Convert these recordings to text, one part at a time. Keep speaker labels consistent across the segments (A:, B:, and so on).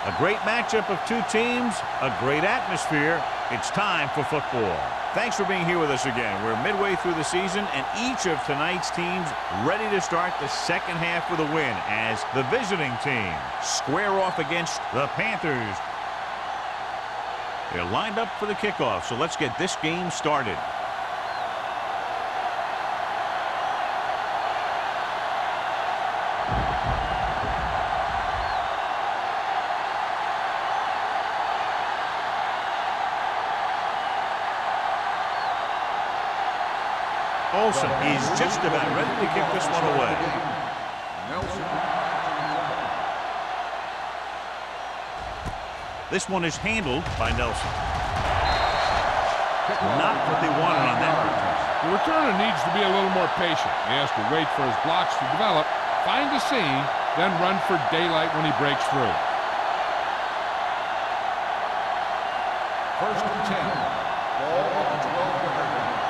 A: A great matchup of two teams, a great atmosphere. It's time for football. Thanks for being here with us again. We're midway through the season, and each of tonight's teams ready to start the second half with a win as the visiting team square off against the Panthers. They're lined up for the kickoff, so let's get this game started. Olsen is just about ready to kick this one away. This one is handled by Nelson. Not what they wanted on that return.
B: The returner needs to be a little more patient. He has to wait for his blocks to develop, find a seam, then run for daylight when he breaks through.
C: First and 10. Ball on the 12-yard line.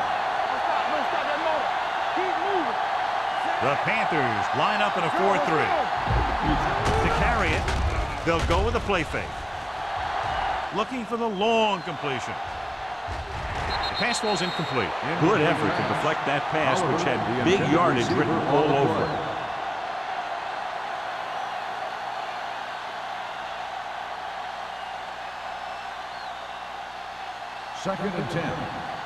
A: The Panthers line up in a 4-3. To carry it, they'll go with a play fake. Looking for the long completion. The pass ball's incomplete. Good effort to deflect that pass, which had big yardage written all over it.
C: Second and 10.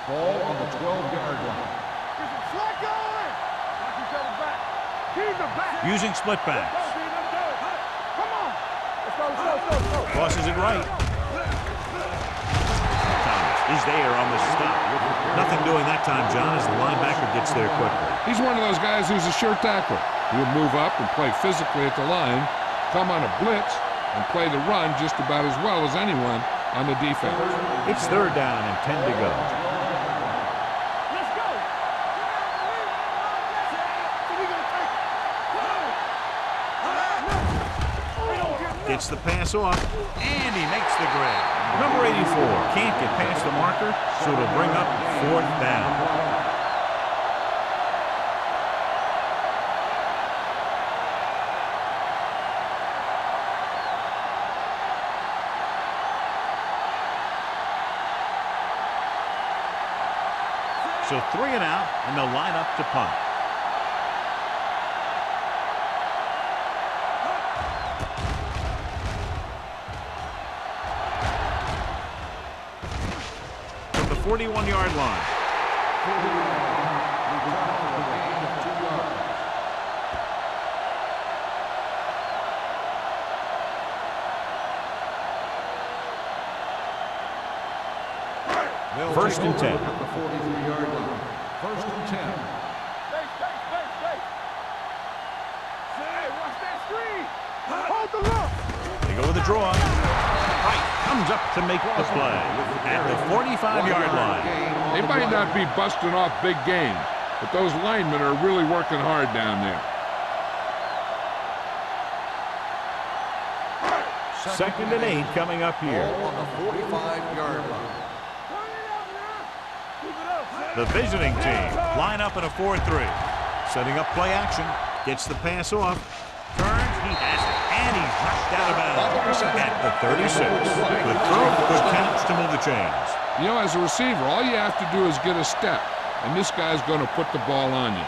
C: Ball on the 12-yard line.
A: Using split backs. Crosses it right. Thomas is there on the stop. Nothing doing that time, John, as the linebacker gets there quickly.
B: He's one of those guys who's a sure tackler. He'll move up and play physically at the line, come on a blitz, and play the run just about as well as anyone on the defense.
A: It's third down and 10 to go. Gets the pass off, and he makes the grab. Number 84 can't get past the marker, so it'll bring up fourth down. So 3 and out, and they'll line up to punt. From the 41-yard line. First and 10.
C: At the 43-yard line. First and 10.
A: They go with the draw. Wright comes up to make the play at the 45-yard line.
B: They might not be busting off big games, but those linemen are really working hard down there.
A: Second and 8 coming up here.
C: Ball on the 45-yard line.
A: The visiting team line up in a 4-3. Setting up play action. Gets the pass off. Turns. He has it. And he's knocked out of bounds at the 36. Good throw. Good catch to move the chains.
B: You know, as a receiver, all you have to do is get a step, and this guy's going to put the ball on you.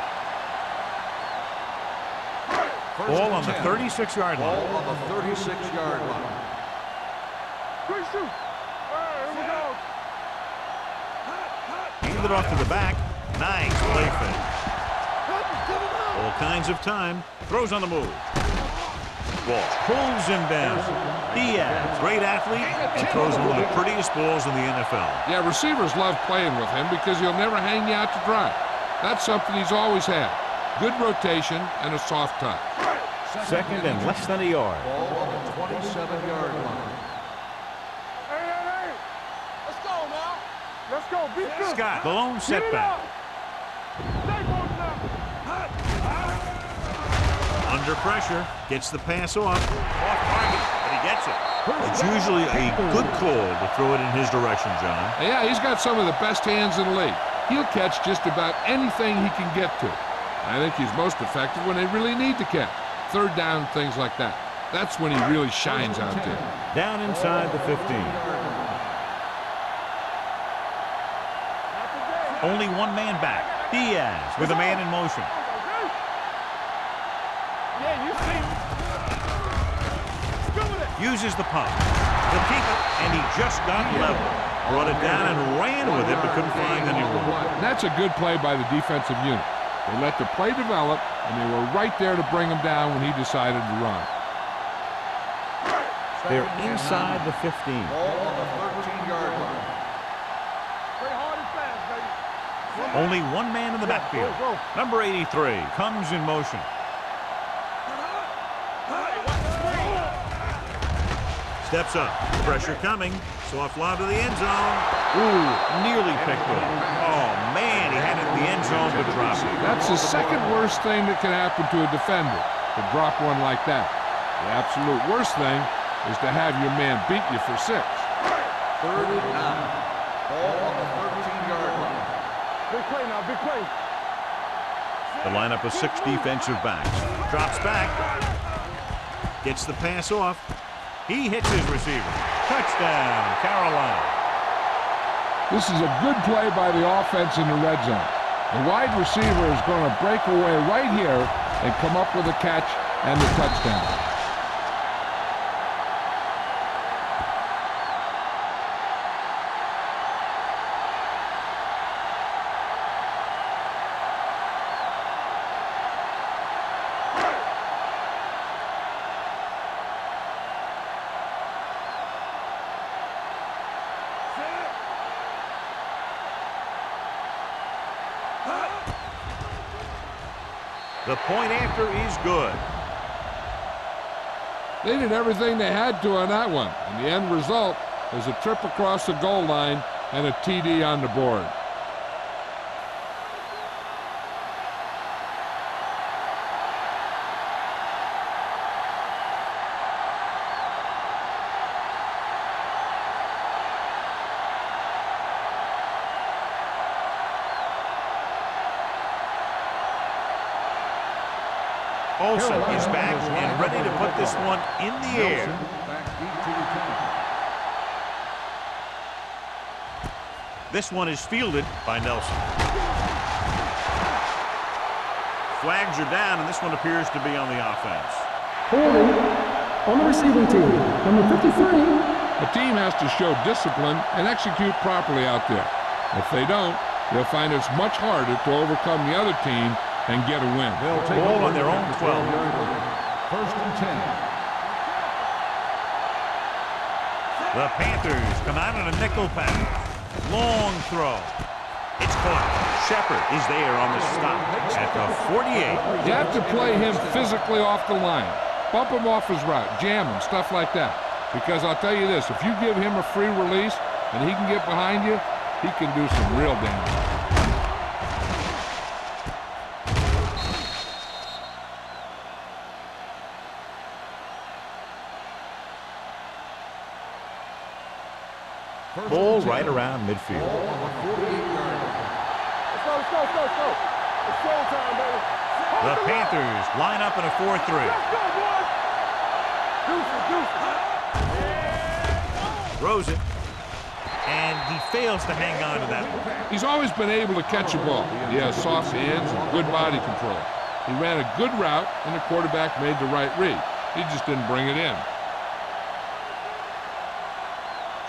A: Ball on the 36-yard line.
C: Ball on the 36-yard line.
A: Handed it off to the back. Nice play fake. All kinds of time. Throws on the move. Ball pulls him down. Diaz, great athlete, and throws one of the prettiest balls in the NFL.
B: Yeah, receivers love playing with him because he'll never hang you out to dry. That's something he's always had. Good rotation and a soft touch.
A: Second and less than a yard.
C: Ball on the 27-yard line.
D: Let's go now. Let's go. Be good.
A: Scott, the lone setback. Under pressure, gets the pass off. Off target, but he gets it. It's usually a good call to throw it in his direction, John.
B: Yeah, he's got some of the best hands in the league. He'll catch just about anything he can get to. I think he's most effective when they really need to catch. Third down, things like that. That's when he really shines out there.
A: Down inside the 15. Only one man back. Diaz with a man in motion.
D: Yeah, you see.
A: Uses the pump. He'll keep it, and he just got level. Brought it down and ran with it, but couldn't find anyone.
B: That's a good play by the defensive unit. They let the play develop, and they were right there to bring him down when he decided to run.
A: They're inside the 15.
C: Ball on the 13-yard line.
D: Play hard and fast, baby.
A: Only one man in the backfield. Number 83 comes in motion. Steps up. Pressure coming. Soft lob to the end zone. Ooh, nearly picked up. Oh, man, he had it in the end zone, but dropped it.
B: That's the second worst thing that can happen to a defender, to drop one like that. The absolute worst thing is to have your man beat you for 6.
C: 3rd and 9. Ball on the 13-yard line.
D: Big play now, big play.
A: The lineup of 6 defensive backs. Drops back. Gets the pass off. He hits his receiver. Touchdown, Carolina.
B: This is a good play by the offense in the red zone. The wide receiver is going to break away right here and come up with a catch and the touchdown.
A: The point after is good.
B: They did everything they had to on that one, and the end result is a trip across the goal line and a TD on the board.
A: Olsen is back and ready to put this one in the air.
C: Back deep to return.
A: This one is fielded by Nelson. Flags are down, and this one appears to be on the offense.
E: Holding on the receiving team, number 53.
B: A team has to show discipline and execute properly out there. If they don't, they'll find it's much harder to overcome the other team and get a win.
C: They'll take
A: Ball on their own 12.
C: 1st and 10.
A: The Panthers come out on a nickel pass. Long throw. It's caught. Shepard is there on the stop at the 48.
B: You have to play him physically off the line. Bump him off his route, jam him, stuff like that. Because I'll tell you this, if you give him a free release and he can get behind you, he can do some real damage.
A: Ball right around midfield.
C: Ball on the 48-yard line.
D: Let's go, let's go, let's go, let's go. It's showtime, baby.
A: The Panthers line up in a 4-3.
D: Let's go, boys. Deuces.
A: Throws it. And he fails to hang on to that one.
B: He's always been able to catch a ball. He has soft hands and good body control. He ran a good route, and the quarterback made the right read. He just didn't bring it in.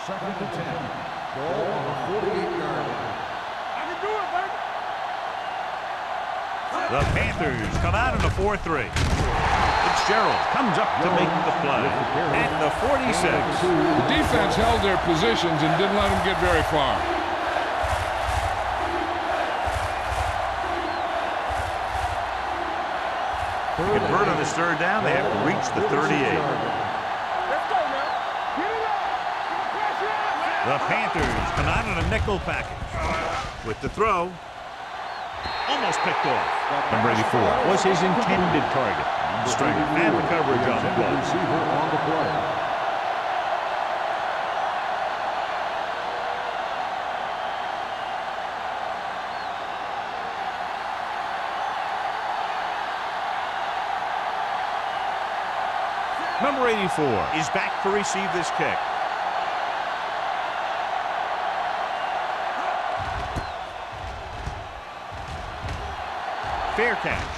C: 2nd and 10. Ball on the 48-yard line.
D: I can do it, baby.
A: The Panthers come out in a 4-3. Fitzgerald comes up to make the play at the 46.
B: The defense held their positions and didn't let them get very far.
A: To convert on this 3rd down, they have to reach the 38.
D: Let's go now. Get it up. Pressure out, man.
A: The Panthers come out in a nickel package. With the throw, almost picked off. Number 84 was his intended target. Strength and the coverage on the play.
C: Receiver on the play.
A: Number 84 is back to receive this kick. Fair catch.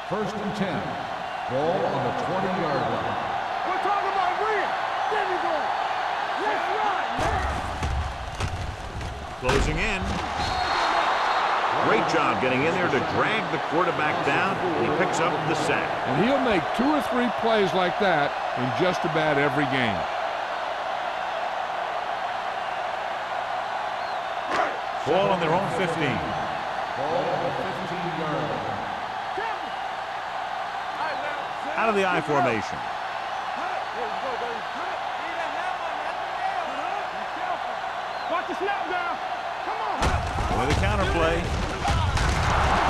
C: First and 10. Ball on the 20-yard line.
D: We're talking about win. There we go. Let's run, man.
A: Closing in. Great job getting in there to drag the quarterback down, and he picks up the sack.
B: And he'll make 2 or 3 plays like that in just about every game.
A: Ball on their own 15.
C: Ball on the 15-yard line.
A: Out of the I formation.
D: Watch the snap down. Come on.
A: With a counter play.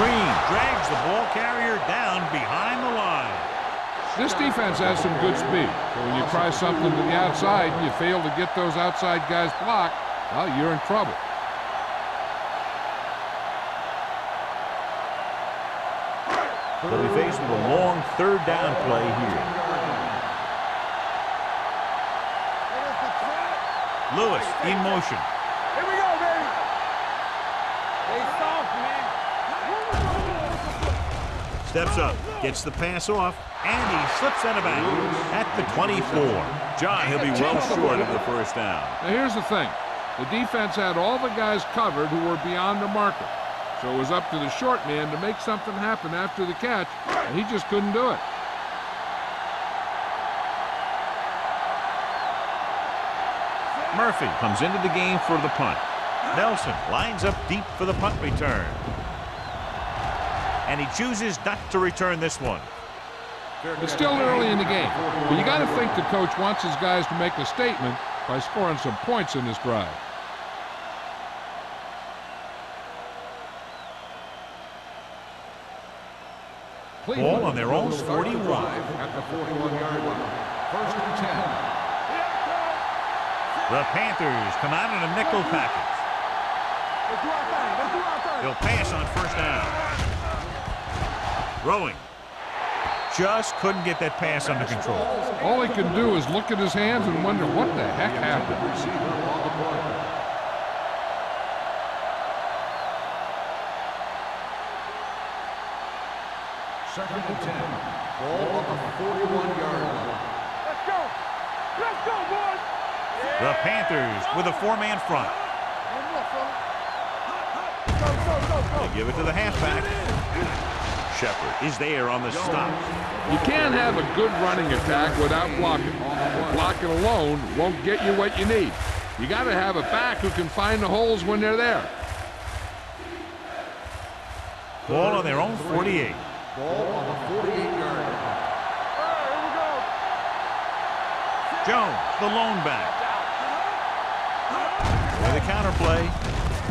A: Green drags the ball carrier down behind the line.
B: This defense has some good speed. So when you try something to the outside and you fail to get those outside guys blocked, well, you're in trouble.
A: They'll be faced with a long third down play here. Lewis in motion.
D: Here we go, baby. They soft, man.
A: Steps up, gets the pass off, and he slips out of bounds at the 24. John, he'll be well short of the first down.
B: Now here's the thing. The defense had all the guys covered who were beyond the marker. So it was up to the short man to make something happen after the catch, and he just couldn't do it.
A: Murphy comes into the game for the punt. Nelson lines up deep for the punt return. And he chooses not to return this one.
B: It's still early in the game, but you got to think the coach wants his guys to make a statement by scoring some points in this drive.
A: Ball on their own 41.
C: At the 41-yard line. First and 10.
A: The Panthers come out in a nickel package.
D: Let's do our thing. Let's do our thing.
A: He'll pass on first down. Throwing. Just couldn't get that pass under control.
B: All he can do is look at his hands and wonder what the heck happened.
C: Second and 10. Ball on the 41-yard line.
D: Let's go. Let's go, boys.
A: The Panthers with a 4-man front.
D: One more, fella. Go.
A: They give it to the halfback. Shepard is there on the stop.
B: You can't have a good running attack without blocking. Blocking alone won't get you what you need. You got to have a back who can find the holes when they're there.
A: Ball on their own 48.
C: Ball on the 48-yard line.
D: Here we go.
A: Jones, the lone back. With a counter play.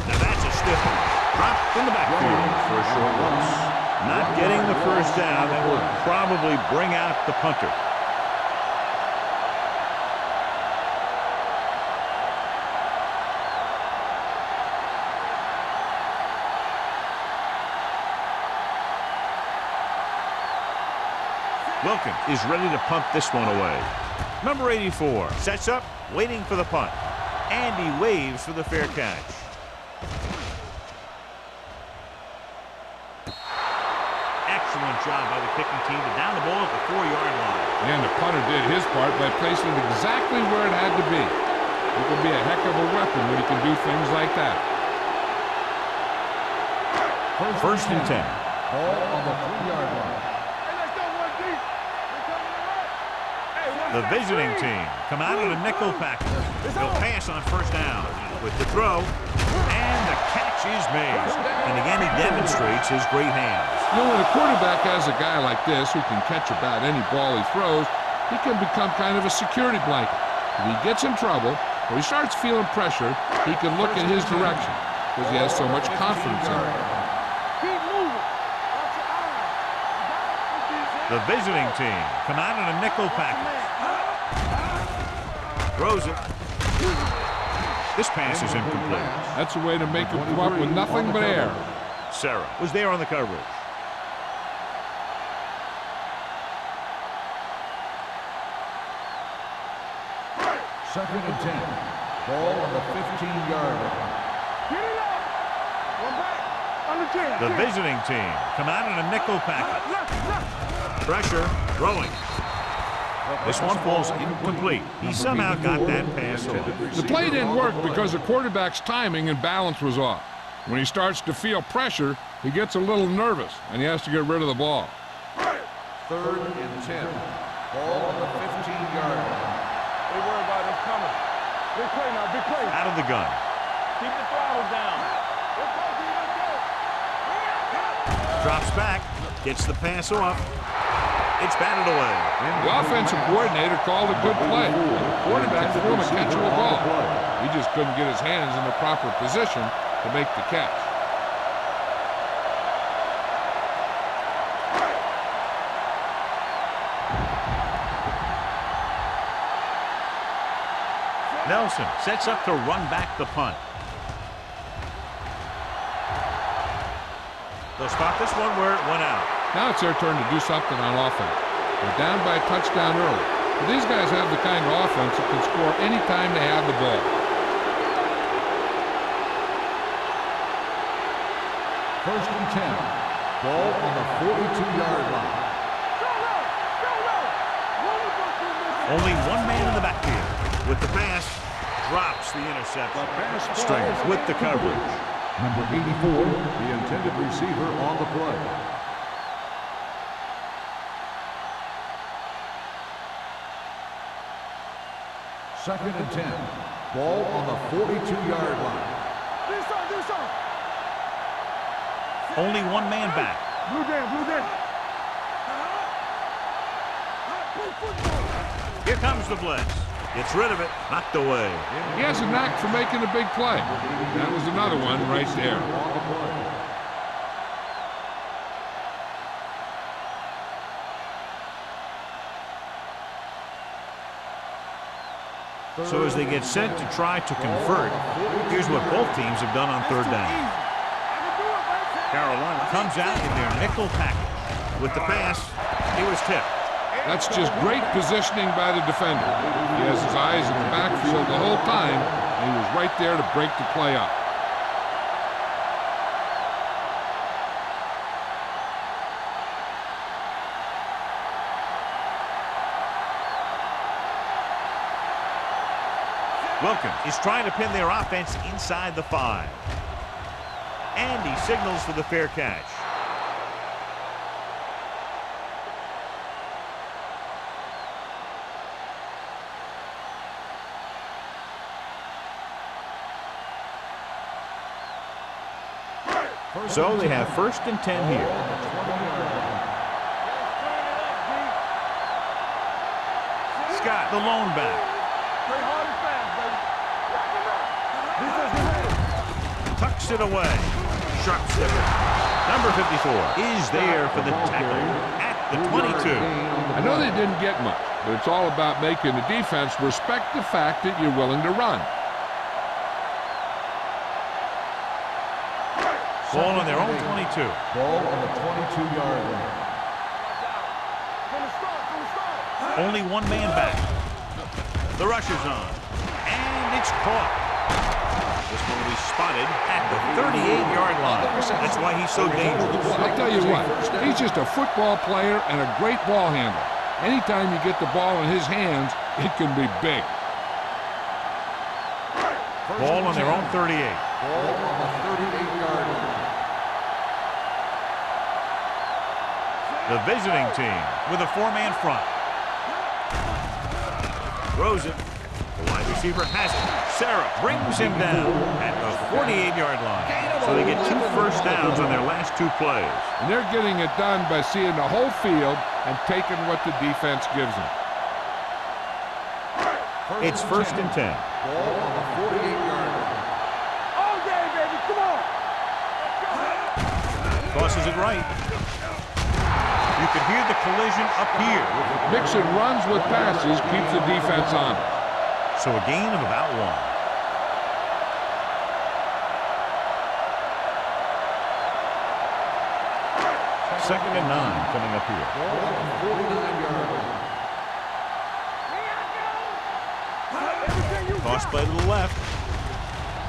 A: Now that's a stiff one. Dropped in the backfield for a short loss. Not getting the first down. That will probably bring out the punter. Wilkins is ready to punt this one away. Number 84 sets up, waiting for the punt. And he waves for the fair catch. Excellent job by the kicking team to down the ball at the 4-yard line.
B: And the punter did his part by placing it exactly where it had to be. He can be a heck of a weapon when he can do things like that.
A: First and 10.
C: Ball on the 3-yard line.
D: Hey, let's go, one deep. They're coming to right. Hey, one
A: The
D: side,
A: visiting
D: three.
A: team come out in a nickel package. They'll pass on first down with the throw, and the catch is made. And again, he demonstrates his great hands.
B: You know, when a quarterback has a guy like this who can catch about any ball he throws, he can become kind of a security blanket. If he gets in trouble or he starts feeling pressure, he can look in his direction because he has so much confidence in him.
D: Keep moving. Watch your eyes.
A: The visiting team come out in a nickel package. Throws it. This pass is incomplete.
B: That's a way to make him come up with nothing but air.
A: Sarah was there on the coverage.
C: Second and 10. Ball on the 15-yard line.
D: Get it up. One back. On the 10.
A: The visiting team come out in a nickel package. Pressure, throwing. This one falls incomplete. He somehow got that pass off.
B: The play didn't work because the quarterback's timing and balance was off. When he starts to feel pressure, he gets a little nervous, and he has to get rid of the ball.
C: Third and 10. Ball on the 15-yard line.
D: They worry about us coming. Big play now, big play.
A: Out of the gun.
D: Keep the throttle down.
A: Drops back. Gets the pass off. It's batted away.
B: The offensive coordinator called a good play. The quarterback threw him a catchable ball. He just couldn't get his hands in the proper position to make the catch.
A: Nelson sets up to run back the punt. They'll stop this one where it went out.
B: Now it's their turn to do something on offense. They're down by a touchdown early. But these guys have the kind of offense that can score anytime they have the ball.
C: First and 10. Ball on the 42-yard line.
A: Only one man in the backfield. With the pass, drops the interception. Stringer with the coverage.
C: Number 84, the intended receiver on the play. Second and 10. Ball on the 42-yard line.
A: Only one man back.
D: Blue down.
A: Here comes the blitz. Gets rid of it, knocked away.
B: He has a knack for making a big play. That was another one right there.
A: So as they get set to try to convert, here's what both teams have done on third down. Carolina comes out in their nickel package. With the pass, he was tipped.
B: That's just great positioning by the defender. He has his eyes in the backfield the whole time, and he was right there to break the play up.
A: Wilkins is trying to pin their offense inside the 5. And he signals for the fair catch. So they have first and 10 here. Scott, the lone back. Tucks it away. Sharp stepper. Number 54 is there for the tackle at the 22.
B: I know they didn't get much, but it's all about making the defense respect the fact that you're willing to run.
A: Ball on their own 22.
C: Ball on the 22-yard line.
A: Only one man back. The rush is on. And it's caught. This one will be spotted at the 38-yard line. That's why he's so dangerous.
B: I'll tell you what, he's just a football player and a great ball handler. Anytime you get the ball in his hands, it can be big.
A: Ball on their own 38.
C: Ball on the 38-yard line.
A: The visiting team with a 4-man front. Throws it. The wide receiver has it. Sarah brings him down at the 48-yard line. So they get 2 first downs on their last 2 plays.
B: And they're getting it done by seeing the whole field and taking what the defense gives them.
A: It's first and 10.
C: Ball on the 48-yard line.
D: All day, baby, come on.
A: Tosses it right. You can hear the collision up here.
B: Mixing runs with passes keeps the defense on it.
A: So a gain of about 1. Second and 9 coming up here.
C: Ball on the 49-yard line.
A: Toss play to the left.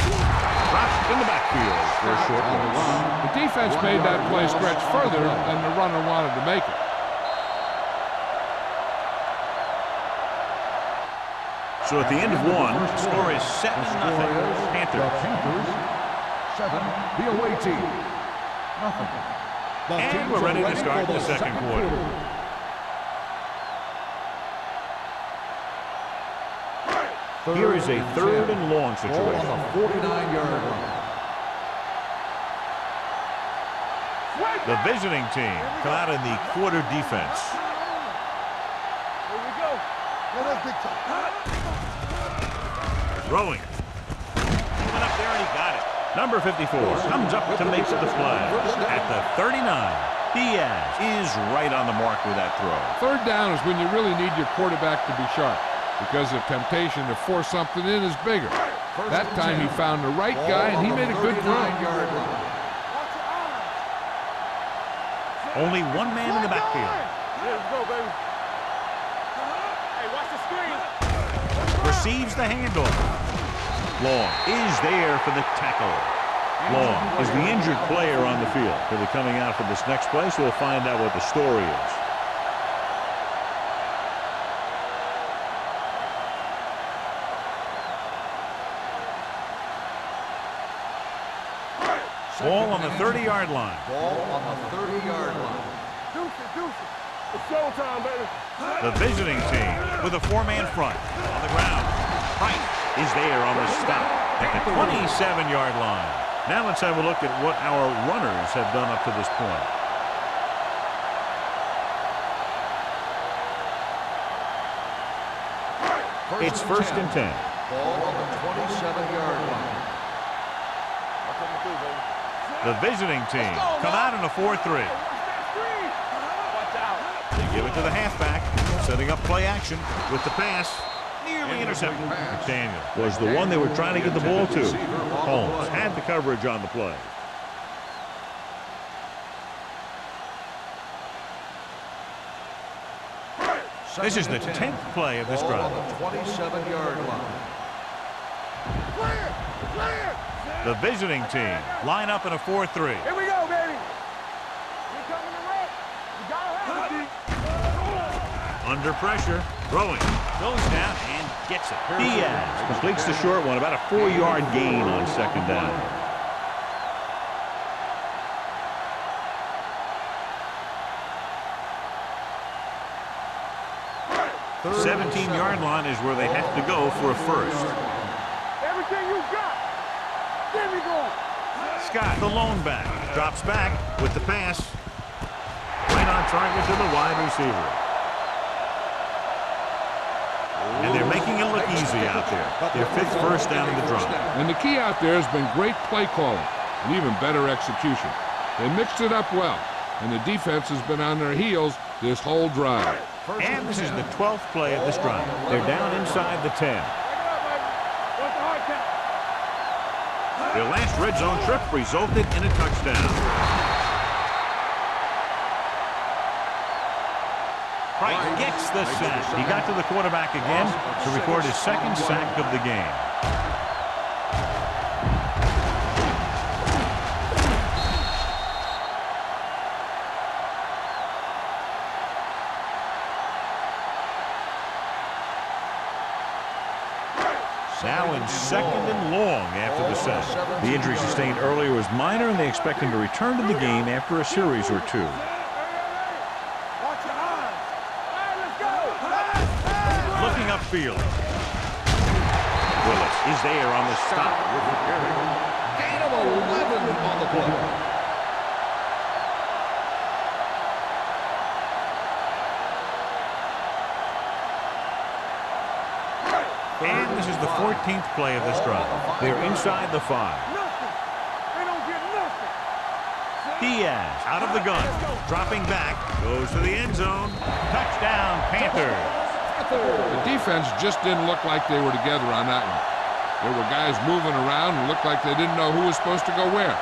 A: Dropped in the backfield for a short loss.
B: The defense made that play stretch further than the runner wanted to make it.
A: So at the end of 1, the score is 7-0 Panthers.
C: The Panthers 7, the away team nothing.
A: And we're ready to start the second quarter. Here is a 3rd and long situation.
C: Ball on the 49-yard line.
A: The visiting team come out in the quarter defense.
D: Here we go.
A: Throwing. Went up there and he got it. Number 54 comes up to make the play. At the 39, Diaz is right on the mark with that throw.
B: 3rd down is when you really need your quarterback to be sharp, because the temptation to force something in is bigger. That time he found the right guy and he made a good throw.
A: Only one man in the backfield.
D: Let's go, baby. Hey, watch the screen.
A: Receives the handoff. Long is there for the tackle. Long is the injured player on the field. He'll be coming out for this next play, so we'll find out what the story is. Ball on the 30-yard line.
C: Ball on the 30-yard line.
D: Deuce it. It's showtime, baby.
A: The visiting team with a 4-man front on the ground. Price is there on the stop at the 27-yard line. Now let's have a look at what our runners have done up to this point. It's 1st and 10.
C: Ball on the 27-yard line.
A: The visiting team come out in a 4-3. They give it to the halfback, setting up play action with the pass. Nearly intercepted. McDaniel was the one they were trying to get the ball to. Holmes had the coverage on the play. This is the 10th play of this drive.
C: On the 27-yard line.
D: Clear.
A: The visiting team line up in a 4-3.
D: Here we go, baby. Here coming the red. You gotta have it.
A: Under pressure, throwing, goes down and gets it. Diaz completes the short one, about a 4-yard gain on 2nd down. The 17-yard line is where they have to go for a first.
D: Everything you got. Give me going.
A: Scott, the lone back, drops back with the pass. Right on target to the wide receiver. And they're making it look easy out there. Their 5th first down in the drive.
B: And the key out there has been great play calling and even better execution. They mixed it up well, and the defense has been on their heels this whole drive.
A: And this is the 12th play of this drive. They're down inside the 10. Their last red zone trip resulted in a touchdown. Price gets the sack. He got to the quarterback again to record his 2nd sack of the game. Now in 2nd and long after the sack. The injury sustained earlier was minor, and they expect him to return to the game after a series or 2. Looking upfield. Willis is there on the stop.
C: Gain of 11 on the play.
A: And this is the 14th play of this drive. They're inside the 5.
D: Nothing. They don't get nothing.
A: Diaz out of the gun, dropping back, goes to the end zone. Touchdown, Panthers.
B: The defense just didn't look like they were together on that one. There were guys moving around and looked like they didn't know who was supposed to go where.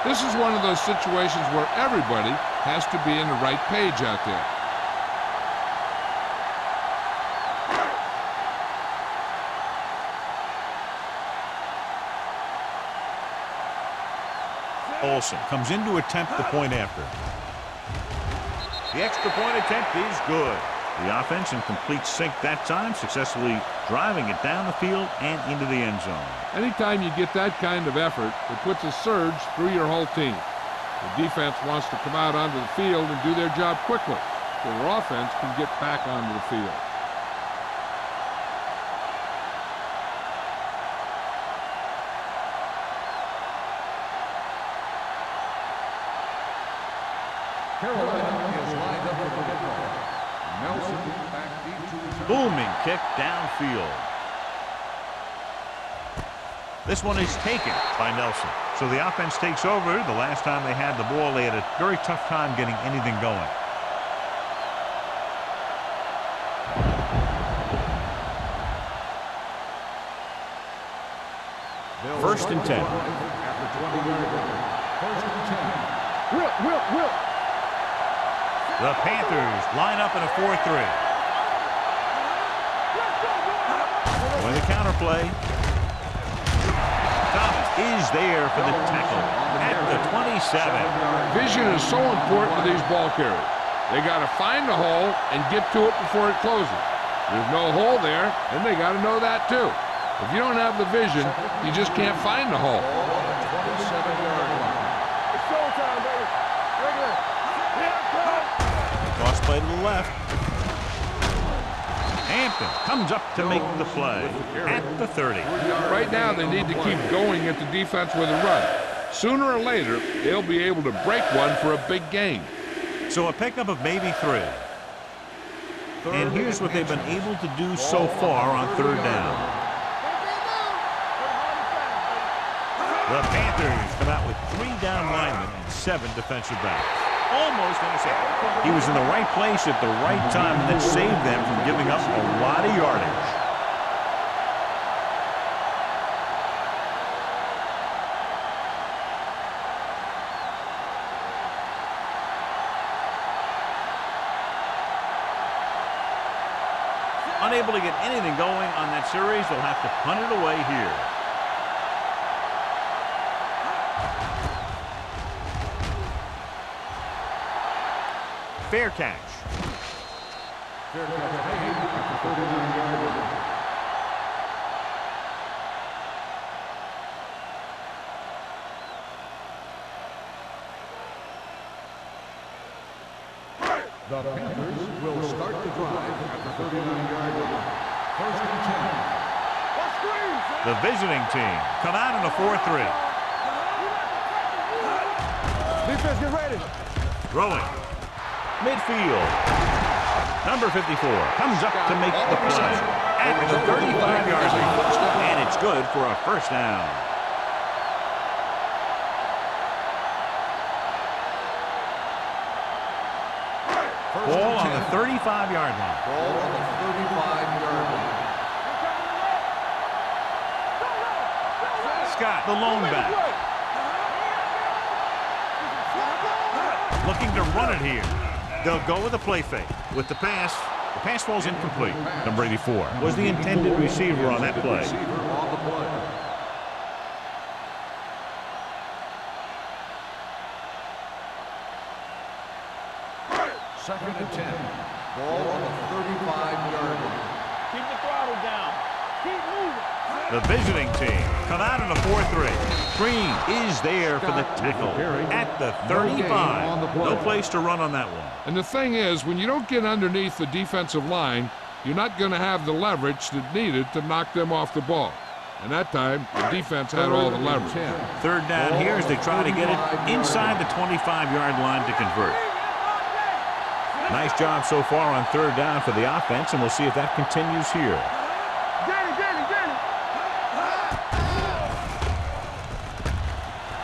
B: This is one of those situations where everybody has to be in the right page out there.
A: Olsen comes in to attempt the point after. The extra point attempt is good. The offense in complete sync that time, successfully driving it down the field and into the end zone.
B: Anytime you get that kind of effort, it puts a surge through your whole team. The defense wants to come out onto the field and do their job quickly, so their offense can get back onto the field.
C: Carolina is lined up for the kickoff. Nelson back deep to return.
A: Booming kick downfield. This one is taken by Nelson. So the offense takes over. The last time they had the ball, they had a very tough time getting anything going. First and 10.
C: After 20 yards. First and 10.
D: Will.
A: The Panthers line up in a 4-3. With the counter play. Thomas is there for the tackle at the 27.
B: Vision is so important to these ball carriers. They got to find the hole and get to it before it closes. There's no hole there, and they got to know that too. If you don't have the vision, you just can't find the hole.
C: 27-yard line.
D: It's showtime, baby. Right there.
A: Toss play to the left. Hampton comes up to make the play at the 30.
B: Right now, they need to keep going at the defense with a run. Sooner or later, they'll be able to break one for a big gain.
A: So a pickup of maybe 3. And here's what they've been able to do so far on third down. The Panthers come out with 3 down linemen and 7 defensive backs. Almost intercepted. He was in the right place at the right time, and that saved them from giving up a lot of yardage. Unable to get anything going on that series, they'll have to punt it away here. Fair catch.
C: Fair catch made at the 39-yard line. The Panthers will start the drive at the 39-yard line. First and 10.
A: The visiting team come out in a 4-3.
D: Defense, get ready.
A: Throwing. Midfield. Number 54 comes up to make the play at the 35-yard line. And it's good for a first down. Ball on the 35-yard line.
C: Ball on the 35-yard line.
A: Scott, the lone back. Looking to run it here. They'll go with a play fake. With the pass falls incomplete. Number 84 was the intended receiver on that play.
C: Second and 10. Ball on the 35-yard line.
D: Keep the throttle down. Keep moving.
A: The visiting team come out in a 4-3. Green is there for the tackle at the 35. No place to run on that one.
B: And the thing is, when you don't get underneath the defensive line, you're not going to have the leverage that's needed to knock them off the ball. And that time, the defense had all the leverage.
A: Third down here as they try to get it inside the 25-yard line to convert. Nice job so far on third down for the offense, and we'll see if that continues here.
D: Danny.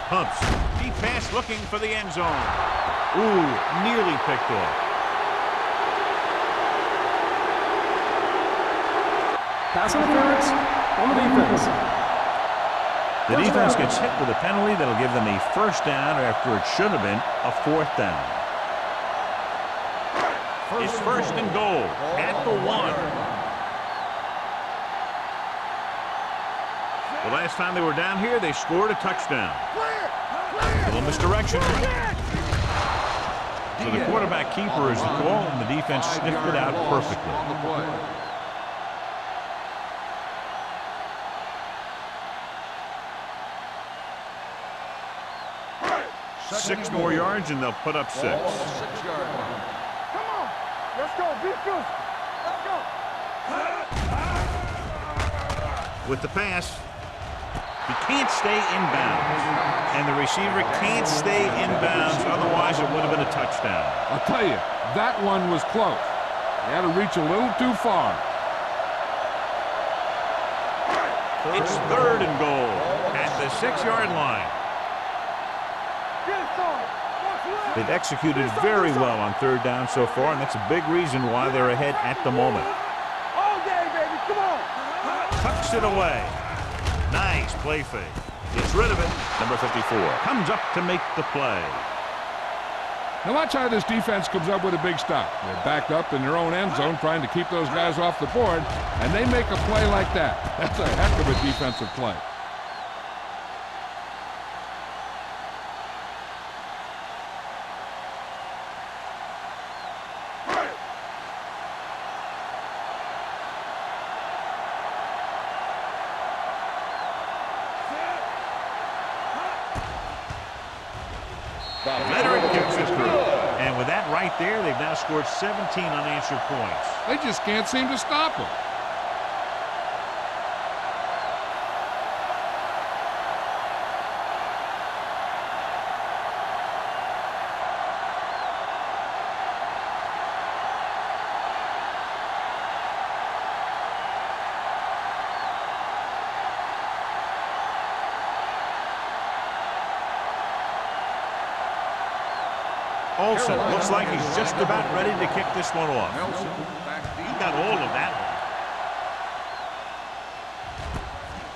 A: Pumps. Deep pass looking for the end zone. Ooh, nearly picked off.
E: Pass interference on the defense.
A: The defense gets hit with a penalty that'll give them a first down after it should have been a fourth down. It's first and goal at the 1. The last time they were down here, they scored a touchdown. A little misdirection. So the quarterback keeper is the call, and the defense sniffed it out perfectly. 6 more yards, and they'll put up 6.
C: 6-yard line.
D: Come on. Let's go. Be good. Let's go.
A: With the pass, he can't stay in bounds, and the receiver can't stay in bounds, otherwise it would have been a touchdown.
B: I'll tell you, that one was close. He had to reach a little too far.
A: It's third and goal at the 6-yard line. They've executed very well on third down so far, and that's a big reason why they're ahead at the moment.
D: All day, baby. Come on.
A: Tucks it away. Nice play fake. Gets rid of it. Number 54 comes up to make the play.
B: Now watch how this defense comes up with a big stop. They're backed up in their own end zone trying to keep those guys off the board, and they make a play like that. That's a heck of a defensive play.
A: Leonard kicks it through. And with that right there, they've now scored 17 unanswered points.
B: They just can't seem to stop them.
A: Olsen looks like he's just about ready to kick this one off.
C: Nelson back
A: He
C: deep.
A: got all of that one.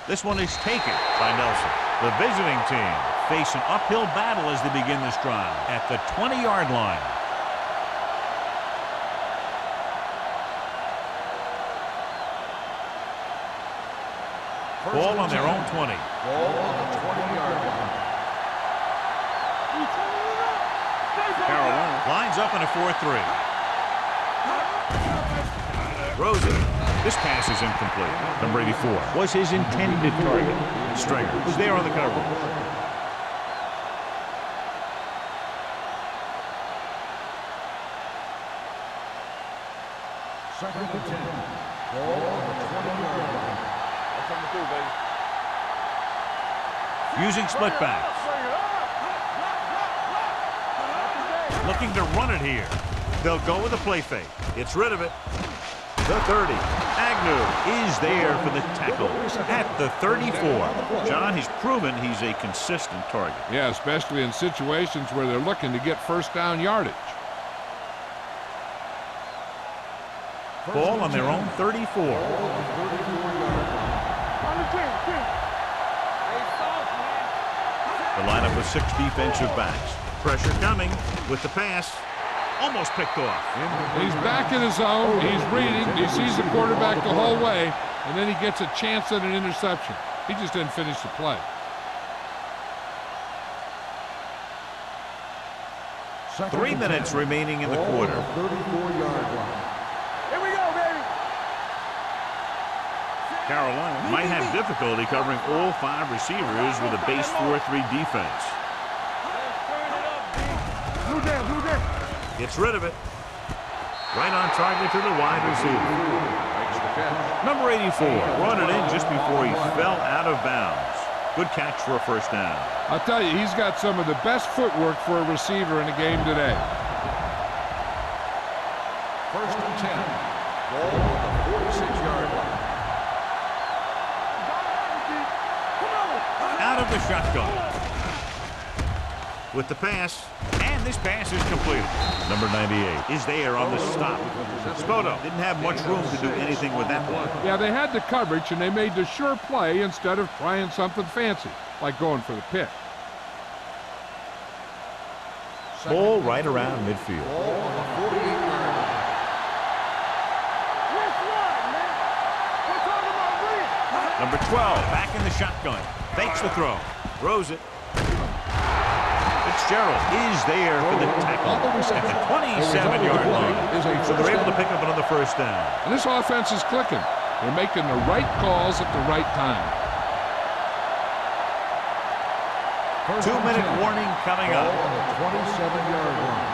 A: This one is taken by Nelson. The visiting team face an uphill battle as they begin this drive at the 20-yard line. Ball on their own 20.
C: Ball on the 20-yard line.
A: Carolina lines up in a 4-3. Rosen. This pass is incomplete. Number 84 was his intended target. Stringer was there on the coverage.
C: Second and 10. Ball on the 20-yard line.
A: Using split backs. Looking to run it here. They'll go with a play fake. Gets rid of it. The 30. Agnew is there for the tackle at the 34. John, he's proven he's a consistent target.
B: Yeah, especially in situations where they're looking to get first down yardage.
A: Ball on their own 34. The lineup of 6 defensive backs. Pressure coming with the pass. Almost picked off.
B: He's back in his zone. He's reading. He sees the quarterback the whole way, and then he gets a chance at an interception. He just didn't finish the play.
C: Second
A: 3
C: and
A: minutes
C: 10.
A: remaining in the
C: Ball on
A: quarter.
C: the 34-yard line.
D: Here we go, baby.
A: Carolina might have difficulty covering all 5 receivers with a base 4-3 defense.
D: Blue down, blue down.
A: Gets rid of it. Right on target to the wide receiver.
C: Makes the catch.
A: Number 84 brought it in just before he fell out of bounds. Good catch for a first down.
B: I'll tell you, he's got some of the best footwork for a receiver in the game today.
C: First and 10. Ball on the 46-yard line.
A: Out of the shotgun. With the pass, and And this pass is completed. Number 98 is there on the stop. Spoto didn't have much room to do anything with that one.
B: Yeah, they had the coverage, and they made the sure play instead of trying something fancy, like going for the pick.
A: Ball right around midfield.
C: Ball on the 48-yard line.
A: Number 12 back in the shotgun. Fakes the throw. Throws it. Fitzgerald is there for the tackle at the 27-yard line. So they're able to pick up another first down.
B: And this offense is clicking. They're making the right calls at the right time.
A: 2-minute warning coming up.
C: On the 27-yard line.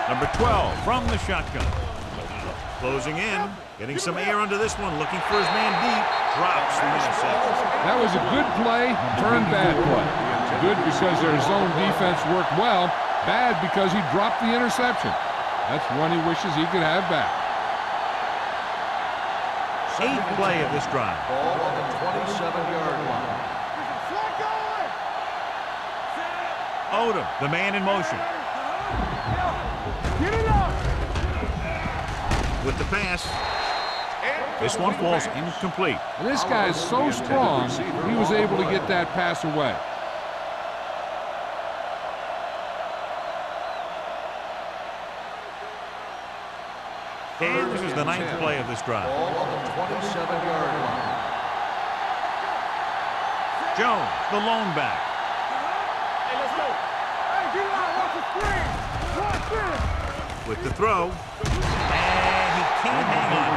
A: Number 12 from the shotgun. Closing in. Getting some air under this one. Looking for his man deep. Drops the interception.
B: That was a good play, turned bad play. Good because their zone defense worked well. Bad because he dropped the interception. That's one he wishes he could have back.
A: 8th play of this drive.
C: Ball on the 27-yard line.
A: Odom, the man in motion.
D: Get it up!
A: With the pass. This one falls incomplete.
B: And this guy's so strong, he was able to get that pass away.
A: And this is the 9th play of this drive.
C: Ball on the 27-yard line.
A: Jones, the lone back.
D: Hey, let's go. Hey, get it out. Watch the screen. Watch this.
A: With the throw. And he can't hang on.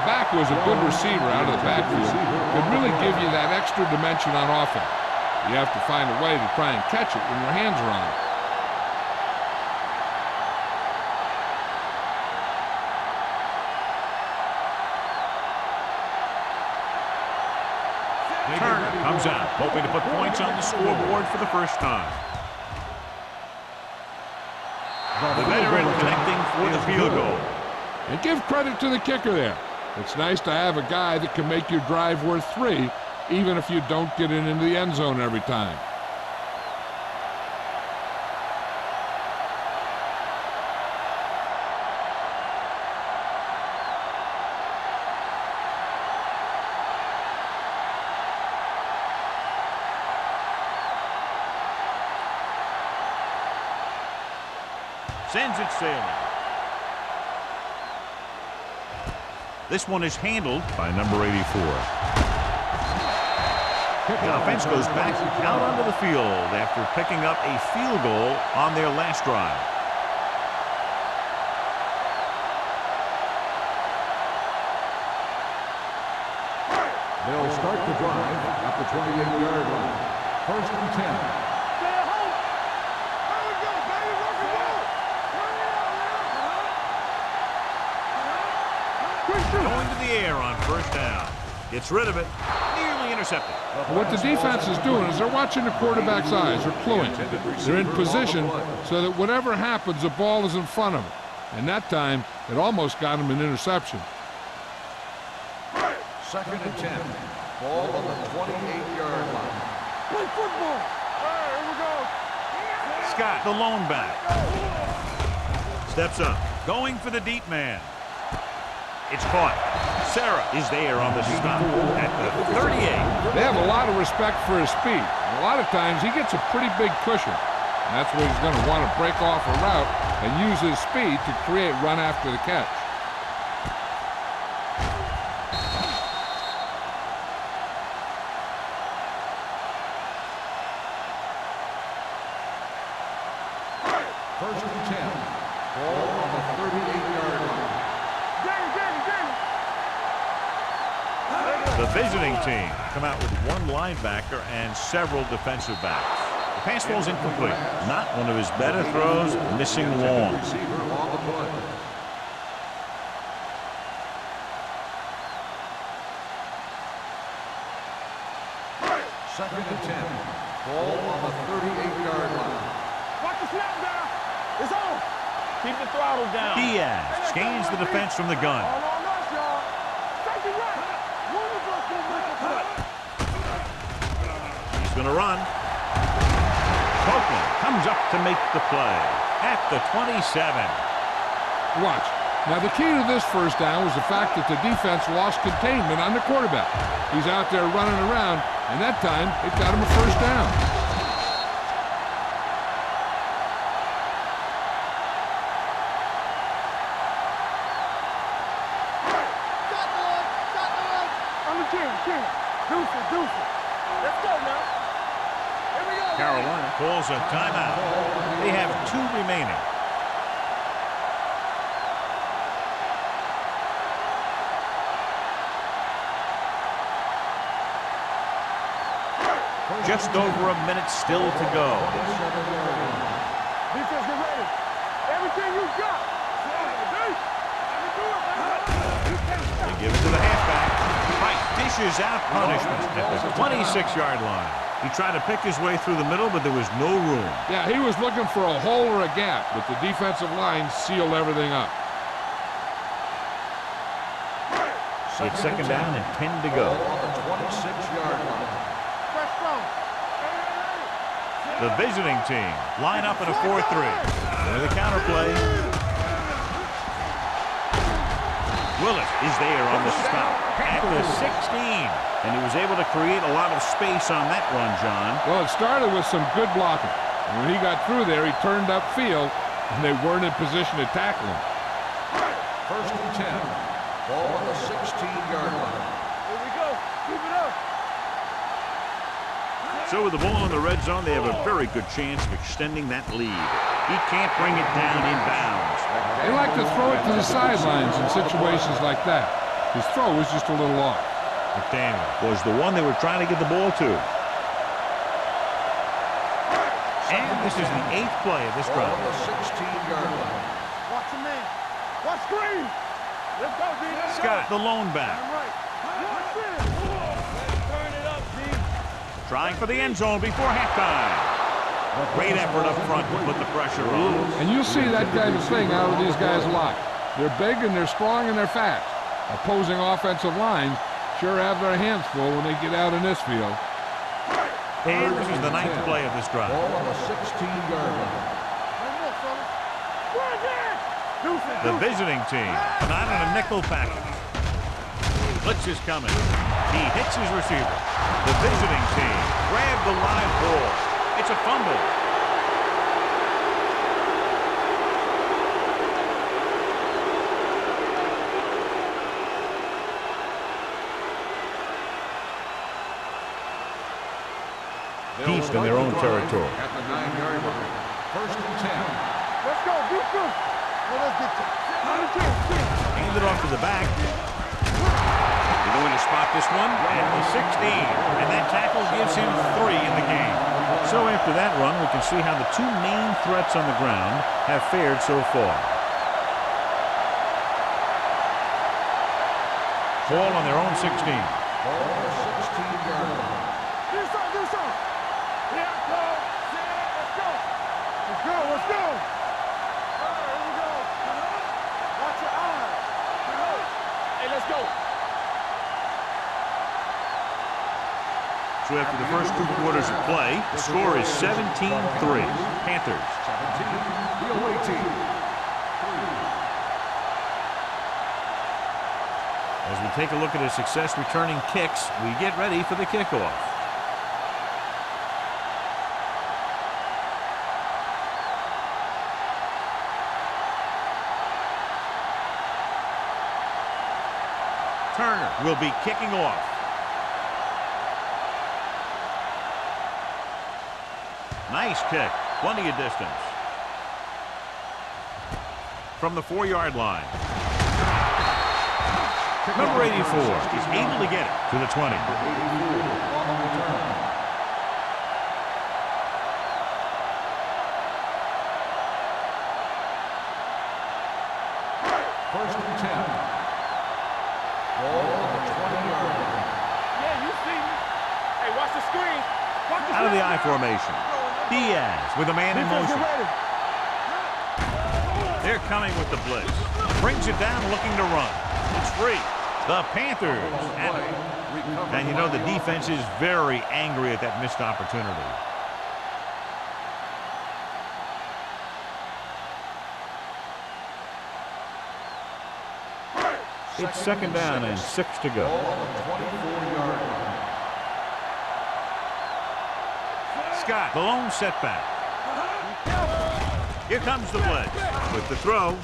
B: Back was a good receiver out of the backfield. Could really give you that extra dimension on offense. You have to find a way to try and catch it when your hands are on it.
A: Turner comes out, hoping to put points on the scoreboard for the first time. The veteran connecting for the field goal.
B: And give credit to the kicker there. It's nice to have a guy that can make your drive worth 3, even if you don't get it into the end zone every time.
A: Sends it sailing. This one is handled by number 84. The offense goes back out onto the field after picking up a field goal on their last drive.
C: They'll start the drive at the 28-yard line. 1st and 10.
D: Stay at home. There we go, baby. Rock and roll.
A: Going to the air on first down. Gets rid of it. Nearly intercepted.
B: What the defense is doing is they're watching the quarterback's eyes. They're cluing. They're in position so that whatever happens, the ball is in front of them. And that time, it almost got him an interception.
C: 2nd and 10. Ball on the 28-yard line.
D: Play football. Here we go.
A: Scott, the lone back. Steps up. Going for the deep man. It's caught. Sarah is there on the stop at the 38.
B: They have a lot of respect for his speed. A lot of times he gets a pretty big cushion. And that's where he's going to want to break off a route and use his speed to create run after the catch.
C: First and 10. Ball on the 38-yard line.
A: The visiting team come out with one linebacker and several defensive backs. The pass falls incomplete. Not one of his better throws, missing long.
C: Receiver on the play. Second and 10. Ball on the 38-yard line.
D: Watch the snap down. It's on. Keep the throttle down.
A: Diaz gains the defense from the gun.
D: On us, y'all. Take it right. One of us will make a play.
A: He's going to run. comes up to make the play at the 27.
B: Watch. Now, the key to this first down was the fact that the defense lost containment on the quarterback. He's out there running around, and that time it got him a first down.
D: On the team. Deuce. Let's go now. Here we go.
A: Carolina calls a timeout. They have 2 remaining. Just over a minute still to go.
D: Defense, get ready. Everything you got.
A: They give it to the halfback. Right, dishes out punishment at the 26-yard line. He tried to pick his way through the middle, but there was no room.
B: Yeah, he was looking for a hole or a gap, but the defensive line sealed everything up.
A: It's second down and 10 to go.
C: On the 26-yard line.
A: The visiting team line up in a 4-3. With a counter play. Willis is there on the stop at the 16. And he was able to create a lot of space on that run, John.
B: Well, it started with some good blocking. And when he got through there, he turned upfield, and they weren't in position to tackle him.
C: First and 10. Ball on the 16-yard line.
D: Here we go. Keep it up.
A: So with the ball in the red zone, they have a very good chance of extending that lead. He can't bring it down inbounds.
B: They like to throw it to the sidelines in situations like that. His throw was just a little off.
A: McDaniel was the one they were trying to get the ball to. And this is the 8th play of this drive.
C: On the 16-yard line.
D: Watch the man. Watch screen. Let's go, D.
A: Scott, the lone back.
D: Right. Watch it. Let's turn it up, D.
A: Trying for the end zone before halftime. Great effort up front to put the pressure on.
B: And you'll see that kind of thing out of these guys a lot. They're big and they're strong and they're fast. Opposing offensive lines sure have their hands full when they get out in this field.
A: And this is the 9th play of this drive.
C: Ball on the 16-yard line.
A: The visiting team not in a nickel package. Blitz is coming. He hits his receiver. The visiting team grab the live ball. It's a fumble. Deep in their own territory.
C: At the 9-yard line. First and 10.
D: Let's go. Let's go. Let's get to
A: Hand it off to the back. They're going to spot this one at the 16. And that tackle gives him 3 in the game. So after that run, we can see how the 2 main threats on the ground have fared so far. Ball on their own 16.
C: Ball on the 16-yard line.
D: Do something. Yeah, go. Let's go. Let's go. All right, here we go. Watch your eyes. Hey, let's go.
A: So after the first 2 quarters of play, the score is 17-3. Panthers.
C: 17, the away team.
A: As we take a look at his success returning kicks, we get ready for the kickoff. Turner will be kicking off. Nice kick. Plenty of distance. From the 4-yard line. Number 84 is able to get it to the 20.
C: First and 10. Ball on the 20-yard line.
D: Yeah, you see me. Hey, watch the screen. Watch the
A: Out of the I formation. Diaz with a man in motion. They're coming with the blitz. Brings it down, looking to run. It's free. The Panthers. And you know the defense is very angry at that missed opportunity. It's second down and 6 to go.
C: Ball on the 24-yard line.
A: Scott, the lone setback. Here comes the blitz. With the throw,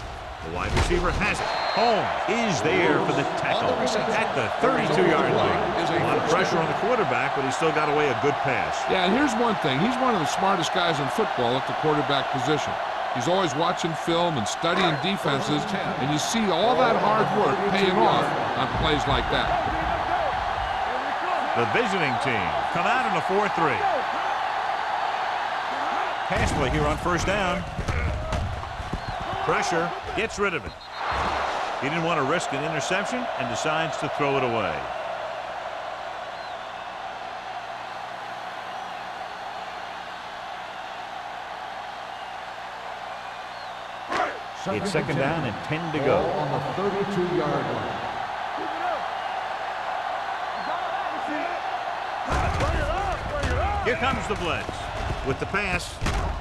A: the wide receiver has it. Holmes is there for the tackle at the 32-yard line. A lot of pressure on the quarterback, but he still got away a good pass.
B: Yeah, and here's one thing. He's one of the smartest guys in football at the quarterback position. He's always watching film and studying defenses, and you see all that hard work paying off on plays like that.
A: The visiting team come out in a 4-3. Pass play here on first down. Pressure, gets rid of it. He didn't want to risk an interception and decides to throw it away. It's second down and 10 to go.
C: Ball on the 32-yard line.
A: Here comes the blitz. With the pass,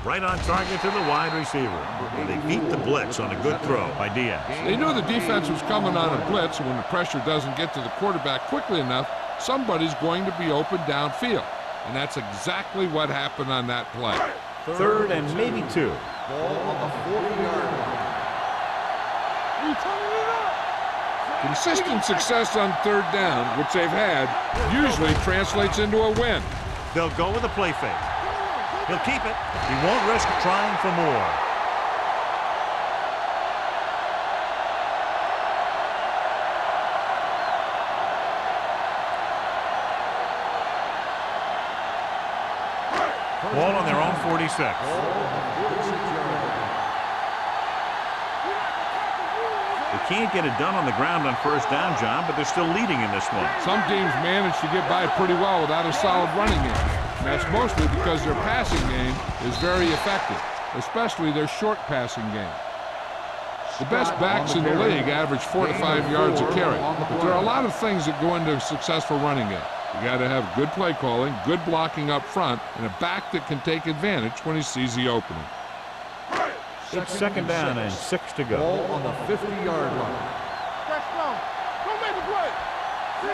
A: right on target to the wide receiver. They beat the blitz on a good throw by Diaz.
B: They knew the defense was coming on a blitz, and when the pressure doesn't get to the quarterback quickly enough, somebody's going to be open downfield. And that's exactly what happened on that play.
A: Third and maybe 2.
C: Ball on the 40-yard line.
B: Consistent success on third down, which they've had, usually translates into a win.
A: They'll go with a play fake. He'll keep it. He won't risk trying for more. Ball on their own 46. They can't get it done on the ground on first down, John, but they're still leading in this one.
B: Some teams manage to get by pretty well without a solid running game. And that's mostly because their passing game is very effective, especially their short passing game. The best backs in the league average 4 to 5 yards a carry, but there are a lot of things that go into a successful running game. You got to have good play calling, good blocking up front, and a back that can take advantage when he sees the opening.
A: It's second down and 6 to go.
C: Ball on the 50-yard line.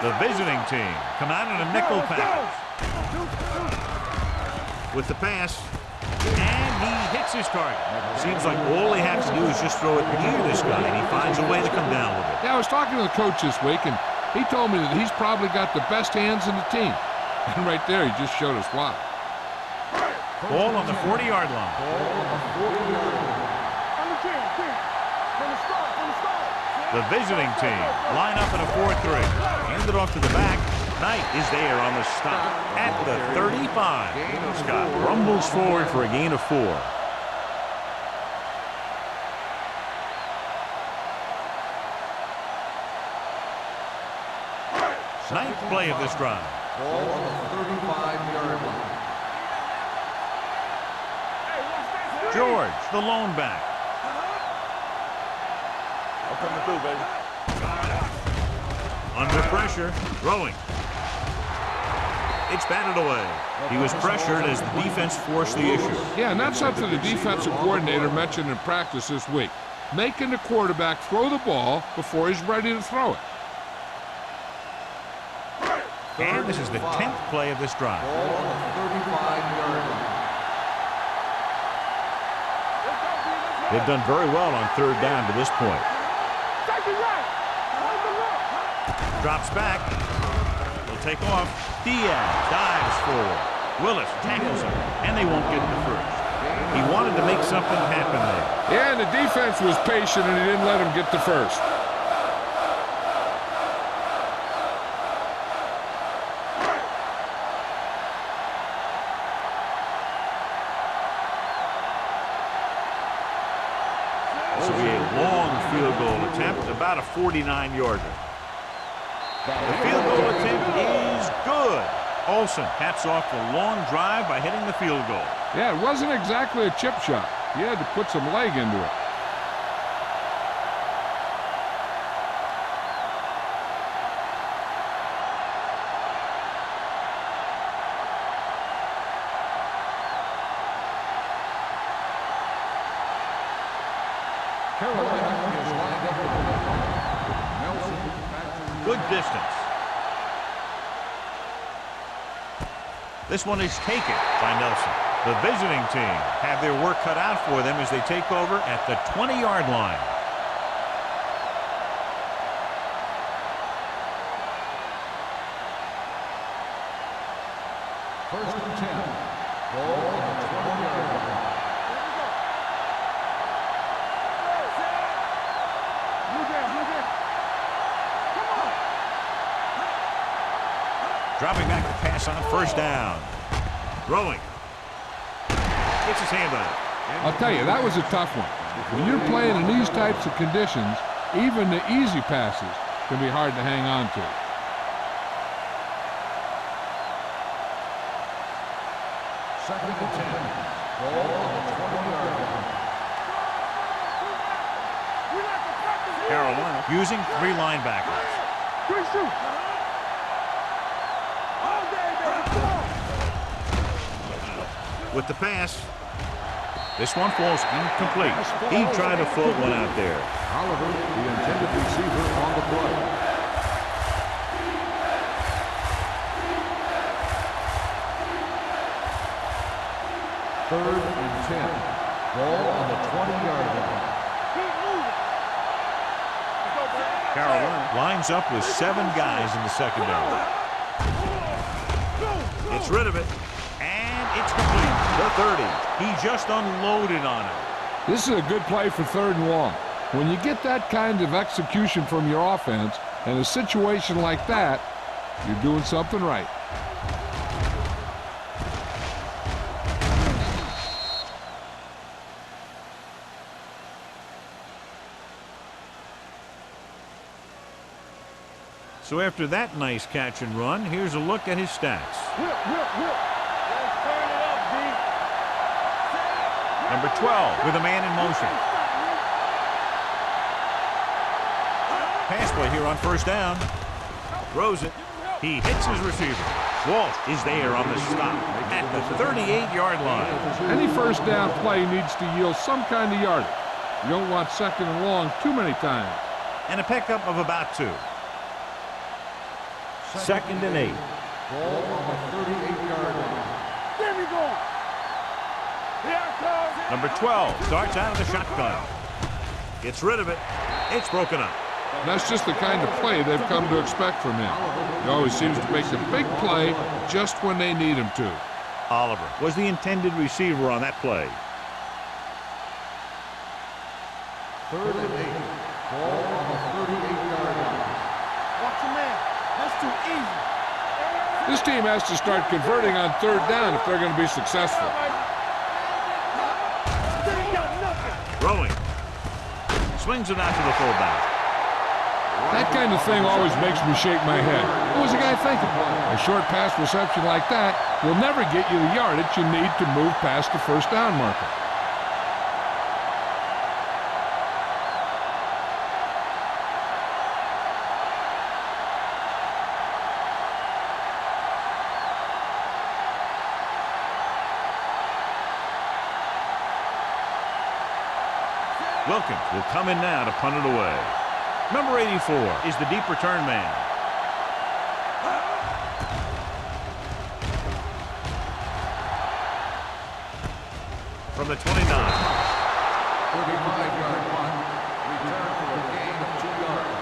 A: The visiting team come out in a nickel pass. With the pass, and he hits his target. Seems like all they have to do is just throw it near this guy, and he finds a way to come down with it.
B: Yeah, I was talking to the coach this week, and he told me that he's probably got the best hands in the team. And right there, he just showed us why.
A: Ball on the 40-yard line.
C: Ball on the 40-yard line.
A: The visiting team line up in a 4-3. Hand it off to the back. Knight is there on the stop at the 35. Scott rumbles forward for a gain of 4. Ninth play of this drive.
C: Ball on the 35-yard line.
A: George, the lone back. Under pressure, throwing. It's batted away. He was pressured as the defense forced the issue.
B: Yeah, and that's something the defensive coordinator mentioned in practice this week. Making the quarterback throw the ball before he's ready to throw it.
A: And this is the 10th play of this drive.
C: Ball on the 35-yard line.
A: They've done very well on third down to this point. Drops back. He'll take off. Diaz dives forward. Willis tackles him, and they won't get the first. He wanted to make something happen there.
B: Yeah, and the defense was patient, and he didn't let him get the first.
A: This will be a long field goal attempt, about a 49-yarder. The field goal attempt is good. Olsen caps off the long drive by hitting the field goal.
B: Yeah, it wasn't exactly a chip shot. You had to put some leg into it.
C: Carolina is lined up with the Nelson
A: good distance. This one is taken by Nelson. The visiting team have their work cut out for them as they take over at the 20-yard line.
C: First and 10. Ball on the 20-yard line.
A: Dropping back to pass on first down. Throwing. Gets his hand on it.
B: I'll tell you, that was a tough one. When you're playing in these types of conditions, even the easy passes can be hard to hang on to.
C: Second and 10. Ball on the 20-yard line.
A: Carolina using 3 linebackers. With the pass. This one falls incomplete. He tried to float one out there.
C: Oliver, the intended receiver, on the play. Third and 10. Ball on the 20-yard line.
A: Carolina lines up with 7 guys in the secondary. Gets rid of it. And it's complete. The 30. He just unloaded on it.
B: This is a good play for 3rd and long. When you get that kind of execution from your offense in a situation like that, you're doing something right.
A: So after that nice catch and run, here's a look at his stats. Number 12 with a man in motion. Pass play here on first down. Throws it. He hits his receiver. Walsh is there on the stop at the 38-yard line.
B: Any first down play needs to yield some kind of yardage. You don't want 2nd and long too many times.
A: And a pickup of about 2. 2nd and 8.
C: Ball on the 38-yard line.
D: There we go. Here it comes.
A: Number 12 starts out of the shotgun. Gets rid of it. It's broken up.
B: That's just the kind of play they've come to expect from him. He always seems to make a big play just when they need him to.
A: Oliver was the intended receiver on that play.
C: 3rd and 8. Ball on the 38-yard line.
D: Watch your man. That's too easy.
B: This team has to start converting on 3rd down if they're going to be successful.
A: Throwing. Swings it out to the fullback.
B: That kind of thing always makes me shake my head. What was the guy thinking? A short pass reception like that will never get you the yardage you need to move past the first down marker.
A: Wilkins will come in now to punt it away. Number 84 is the deep return man. From the 29.
C: 35-yard punt. Return for a gain of 2 yards.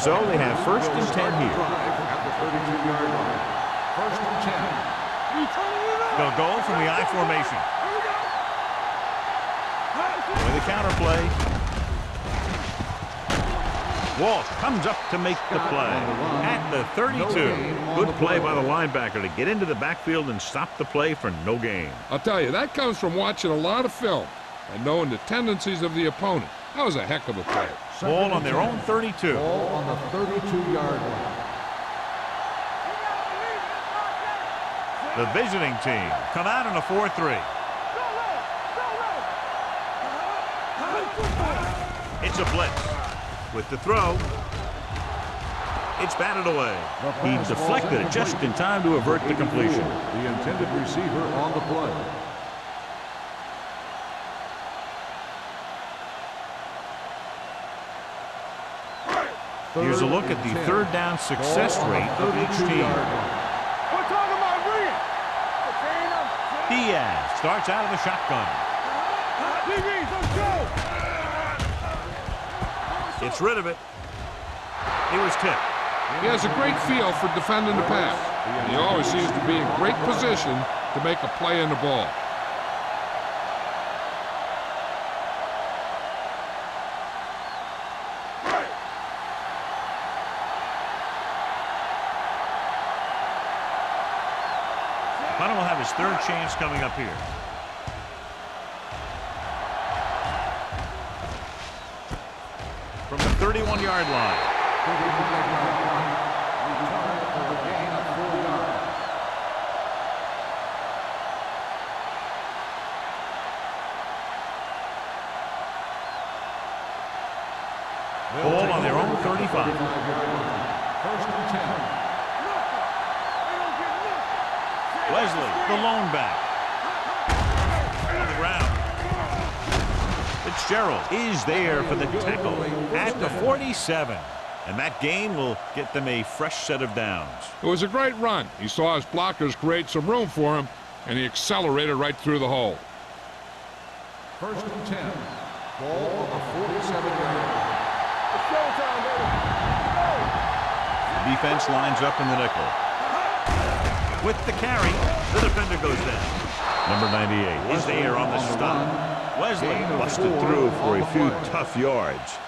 A: So they have 1st and 10 here.
C: At the 32-yard line. 1st and 10.
A: They'll go from the I formation. With a counter play. Walsh comes up to make the play at the 32. Good play by the linebacker to get into the backfield and stop the play for no gain.
B: I'll tell you, that comes from watching a lot of film and knowing the tendencies of the opponent. That was a heck of a play.
A: Ball on their own 32.
C: Ball on the 32-yard line.
A: The visiting team come out in a 4-3. It's a blitz. With the throw, it's batted away. He deflected it just in time to avert the completion.
C: The intended receiver on the play.
A: Here's a look at the third down success rate of each team.
D: We're talking about reading.
A: Diaz starts out of the shotgun.
D: DBs, let's go.
A: Gets rid of it. He was tipped.
B: He has a great feel for defending the pass. And he always seems to be in great position to make a play in the ball.
A: Hunter will have his third chance coming up here. From the 31-yard line. Ball on their own 35.
C: First and 10.
A: Wesley, the lone back. On the ground. Fitzgerald is there for the tackle at the 47. And that gain will get them a fresh set of downs.
B: It was a great run. He saw his blockers create some room for him, and he accelerated right through the hole.
C: First and 10. Ball on the 47-yard line.
A: The defense lines up in the nickel. With the carry, the defender goes down. Number 98 is there on the stop. Wesley busted through for a few tough yards.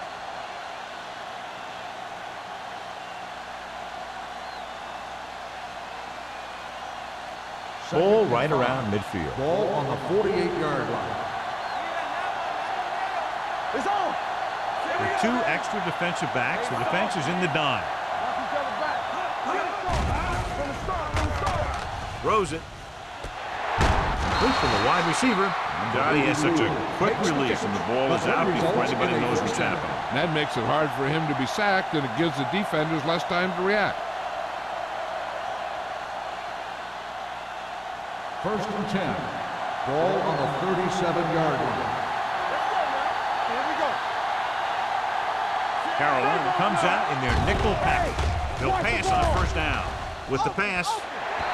A: Ball right around midfield.
C: Ball on the 48-yard line.
D: It's on.
A: With two extra defensive backs, the defense is in the dime. Throws it. Look from the wide receiver. God, he has such a quick release, and the ball is out before anybody knows what's happening.
B: And that makes it hard for him to be sacked, and it gives the defenders less time to react.
C: First and 10. Ball on the 37-yard line.
D: Here we go.
A: Carolina comes out in their nickel package. They'll pass on first down. With the pass,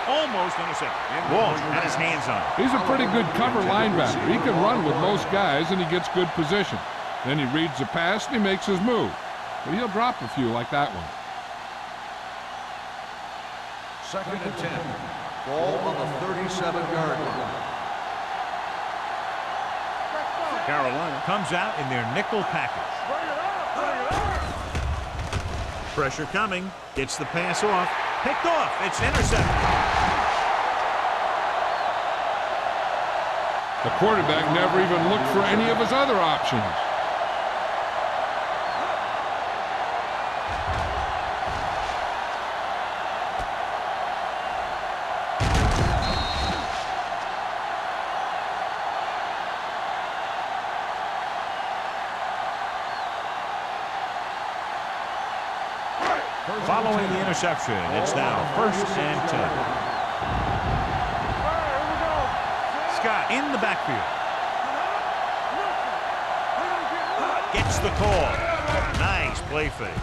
A: almost intercepted. Walsh had his hands on it.
B: He's a pretty good cover linebacker. He can run with most guys, and he gets good position. Then he reads the pass, and he makes his move. But he'll drop a few like that one.
C: Second and 10. Ball on the 37-yard line.
A: Carolina comes out in their nickel package. Pressure coming. Gets the pass off. Picked off. It's intercepted.
B: The quarterback never even looked for any of his other options.
A: Following the interception, it's now first and 10. Scott in the backfield. Gets the call. Nice play fake.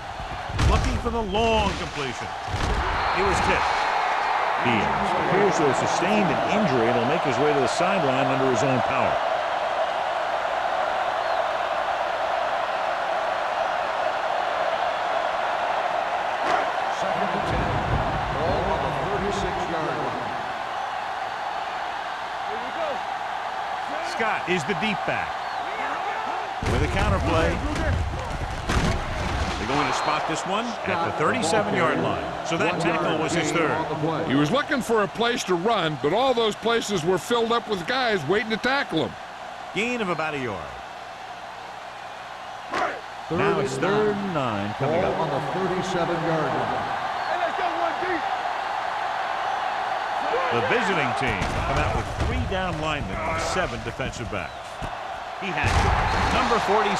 A: Looking for the long completion. He was tipped. Diaz appears to have sustained an injury and will make his way to the sideline under his own power.
C: Second and 10. Ball on the 36-yard line.
A: Scott is the deep back. With a counter play. They're going to spot this one at the 37-yard line. So that tackle was his third.
B: He was looking for a place to run, but all those places were filled up with guys waiting to tackle him.
A: Gain of about a yard. Now it's third and 9 coming
C: Ball
A: up.
C: on the 37-yard line.
A: The visiting team come out with 3 down linemen and 7 defensive backs. He has it. Number 46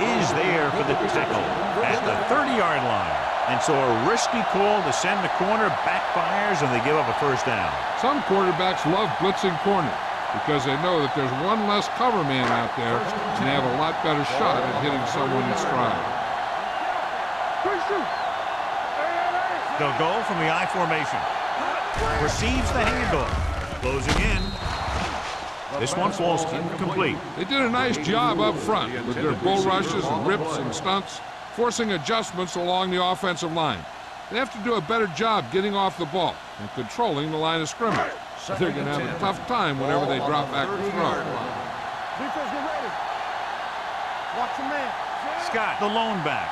A: is there for the tackle at the 30-yard line. And so a risky call to send the corner backfires, and they give up a first down.
B: Some quarterbacks love blitzing corners because they know that there's one less cover man out there, and they have a lot better shot at hitting someone in stride.
A: They'll go from the I formation. Receives the handoff. Closing in. This one falls incomplete.
B: They did a nice job up front with their bull rushes and rips and stunts, forcing adjustments along the offensive line. They have to do a better job getting off the ball and controlling the line of scrimmage. They're going to have a tough time whenever they drop back to throw.
D: Defense, get ready. Watch your man.
A: Scott, the lone back.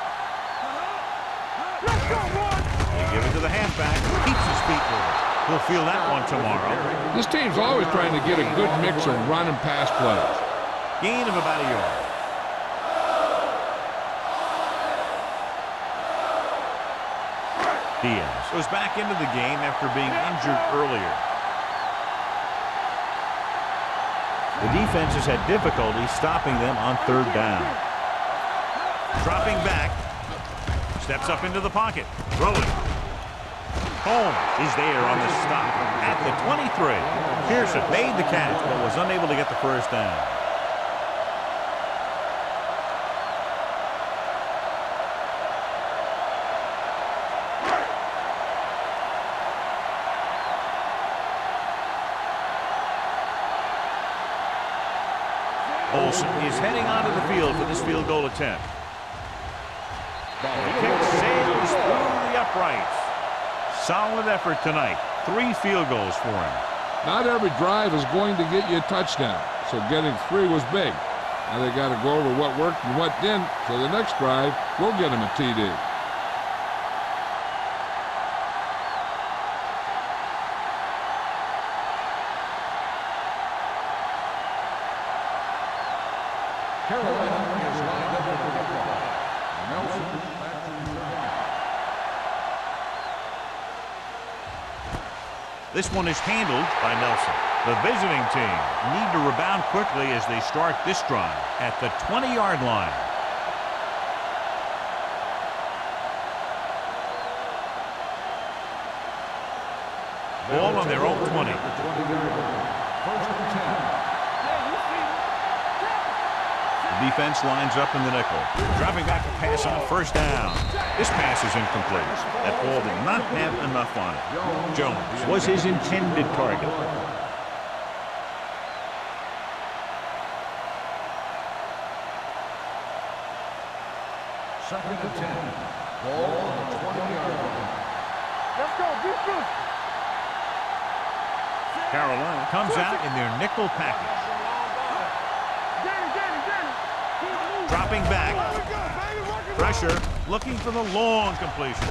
D: Let's go, boys.
A: They give it to the halfback. Keeps his feet moving. He'll feel that one tomorrow.
B: This team's always trying to get a good mix of run and pass plays.
A: Gain of about a yard. Diaz was back into the game after being injured earlier. The defense has had difficulty stopping them on third down. Dropping back. Steps up into the pocket. Throwing. Holmes is there on the stop at the 23. Pearson made the catch but was unable to get the first down. Olsen is heading onto the field for this field goal attempt. The kick sails through the uprights. Solid effort tonight. 3 field goals for him.
B: Not every drive is going to get you a touchdown, so getting 3 was big. Now they got to go over what worked and what didn't, so the next drive will get him a TD.
C: Carolina is lined up with the football. Nelson back to the line.
A: This one is handled by Nelson. The visiting team need to rebound quickly as they start this drive at the 20-yard line. Ball on their own 20.
C: First and 10.
A: The defense lines up in the nickel. Dropping back to pass on first down. This pass is incomplete. That ball did not have enough on it. Jones was his intended target.
C: Second and 10. Ball on the 20-yard line.
D: Let's go, defense.
A: Carolina comes out in their nickel package. Dropping back. Pressure, looking for the long completion.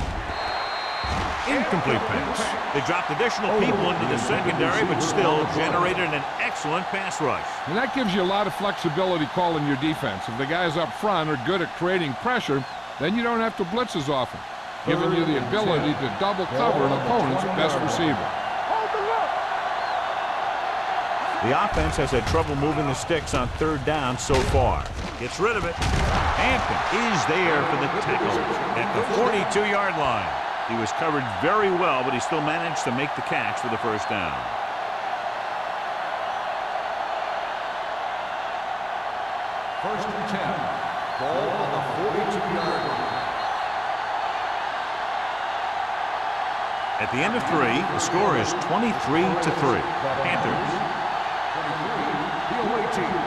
A: Incomplete pass. They dropped additional people into the secondary, but still generated an excellent pass rush.
B: And that gives you a lot of flexibility calling your defense. If the guys up front are good at creating pressure, then you don't have to blitz as often, giving you the ability to double cover an opponent's best receiver.
A: The offense has had trouble moving the sticks on third down so far. Gets rid of it. Hampton is there for the tackle at the 42-yard line. He was covered very well, but he still managed to make the catch for the first down.
C: First and 10. Ball on the 42-yard line.
A: At the end of 3, the score is 23-3. Panthers.
C: The away team.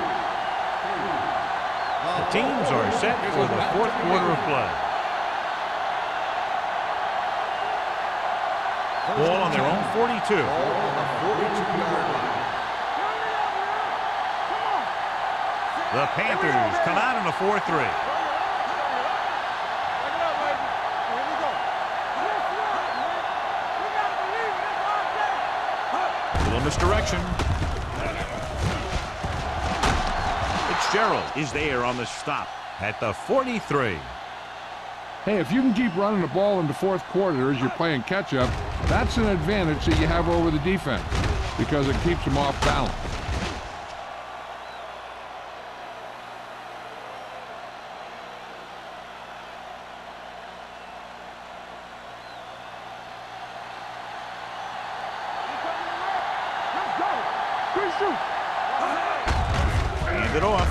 A: The teams are set for the 4th quarter of play. Ball on their own 42.
C: Ball on the 42-yard line.
A: The Panthers come out in a 4-3. A little misdirection. Fitzgerald is there on the stop at the 43.
B: Hey, if you can keep running the ball in the 4th quarter as you're playing catch-up, that's an advantage that you have over the defense because it keeps them off balance.
A: Hand it off.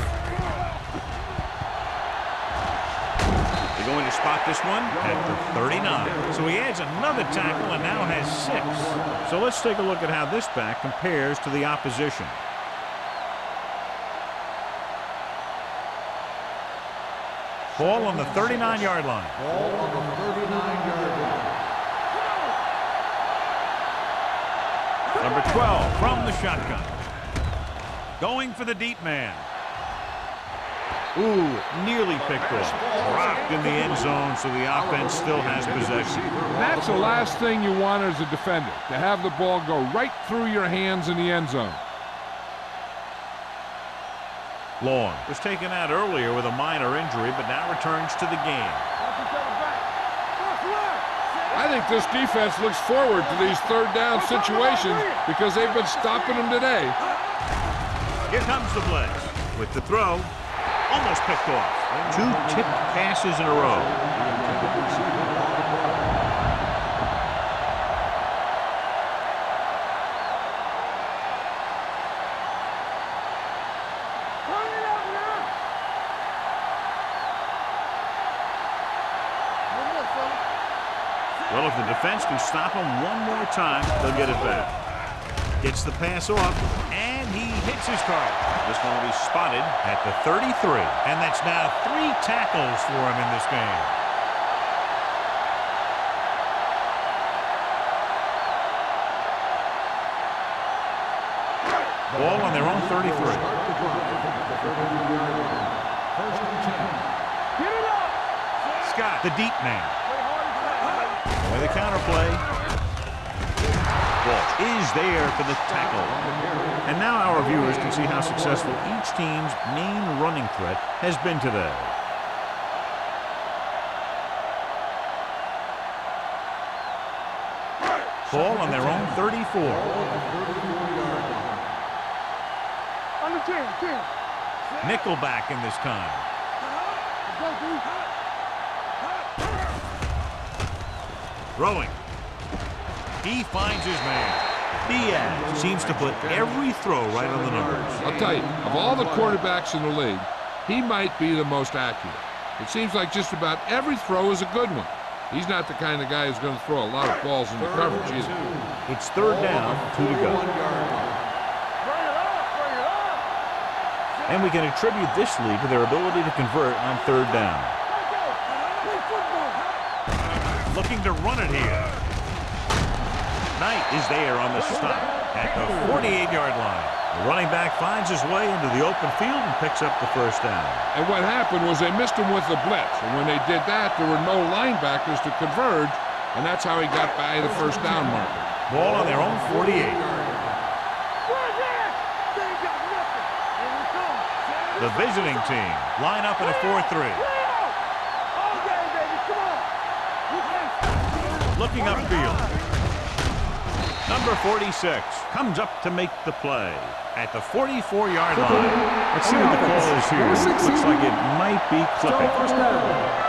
A: They going to spot this one at the 39. So he adds another tackle and now has 6. So let's take a look at how this back compares to the opposition. Ball on the 39-yard line.
C: Ball on the 39-yard line.
A: Number 12 from the shotgun. Going for the deep man. Ooh, nearly picked off. Dropped in the end zone, so the offense still has possession.
B: That's the last thing you want as a defender, to have the ball go right through your hands in the end zone.
A: Long was taken out earlier with a minor injury, but now returns to the game.
B: I think this defense looks forward to these third down situations because they've been stopping them today.
A: Here comes the blitz with the throw. Almost picked off. 2 tipped passes in a row. Well, if the defense can stop him one more time, they'll get it back. Gets the pass off, and he hits his target. This one will be spotted at the 33, and that's now 3 tackles for him in this game. Ball on their own 33. Scott, the deep man. Away the counterplay. Ball is there for the tackle. And now our viewers can see how successful each team's main running threat has been today. Ball on their own 34.
D: On the 10.
A: Nickelback in this time. Throwing. He finds his man. Diaz seems to put every throw right on the numbers.
B: I'll tell you, of all the quarterbacks in the league, he might be the most accurate. It seems like just about every throw is a good one. He's not the kind of guy who's going to throw a lot of balls into coverage either.
A: It's third down, 2 to go. And we can attribute this lead to their ability to convert on third down. Looking to run it here. Knight is there on the stop at the 48-yard line. The running back finds his way into the open field and picks up the first down.
B: And what happened was they missed him with the blitz. And when they did that, there were no linebackers to converge, and that's how he got by the first down marker.
A: Ball on their own 48. The visiting team line up in a 4-3. Looking upfield. Number 46 comes up to make the play at the 44-yard line. Let's see what the call is here. Looks like it might be clipping.
E: First down.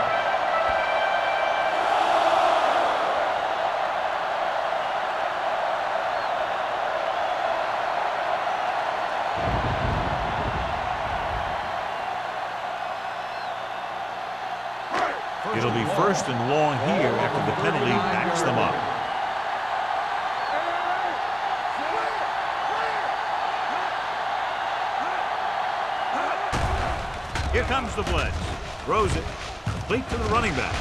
A: It'll be first and long here after the penalty backs them up. Here comes the blitz. Throws it. Complete to the running back.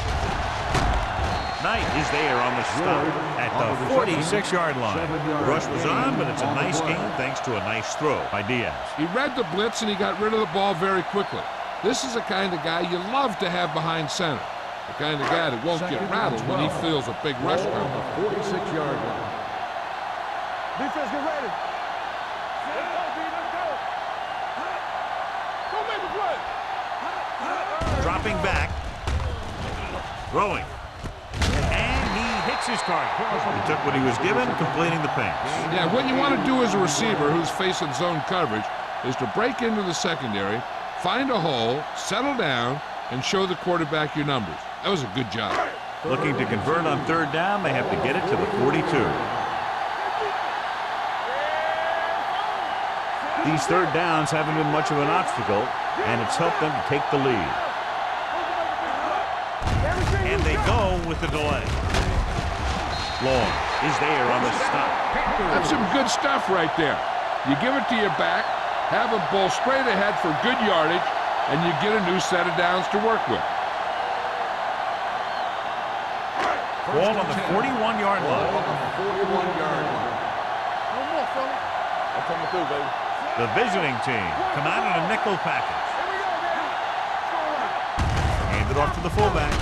A: Knight is there on the stop at the 46-yard line. The rush was on, but it's a nice game thanks to a nice throw by Diaz.
B: He read the blitz and he got rid of the ball very quickly. This is the kind of guy you love to have behind center. The kind of guy that won't get rattled when he feels a big rush coming.
C: 46-yard line.
D: Defense, get ready. Go make a play.
A: Dropping back. Throwing. And he hits his target. He took what he was given, completing the pass.
B: Yeah, what you want to do as a receiver who's facing zone coverage is to break into the secondary, find a hole, settle down, and show the quarterback your numbers. That was a good job.
A: Looking to convert on third down, they have to get it to the 42. These third downs haven't been much of an obstacle, and it's helped them to take the lead. with the delay. Long is there on the stop.
B: That's some good stuff right there. You give it to your back, have him pull straight ahead for good yardage, and you get a new set of downs to work with.
A: Ball on the 41-yard line.
D: No more, fella. I'm coming through, baby.
A: The visiting team come out in a nickel package.
D: Here we go, baby. All right.
A: Hand it off to the fullback.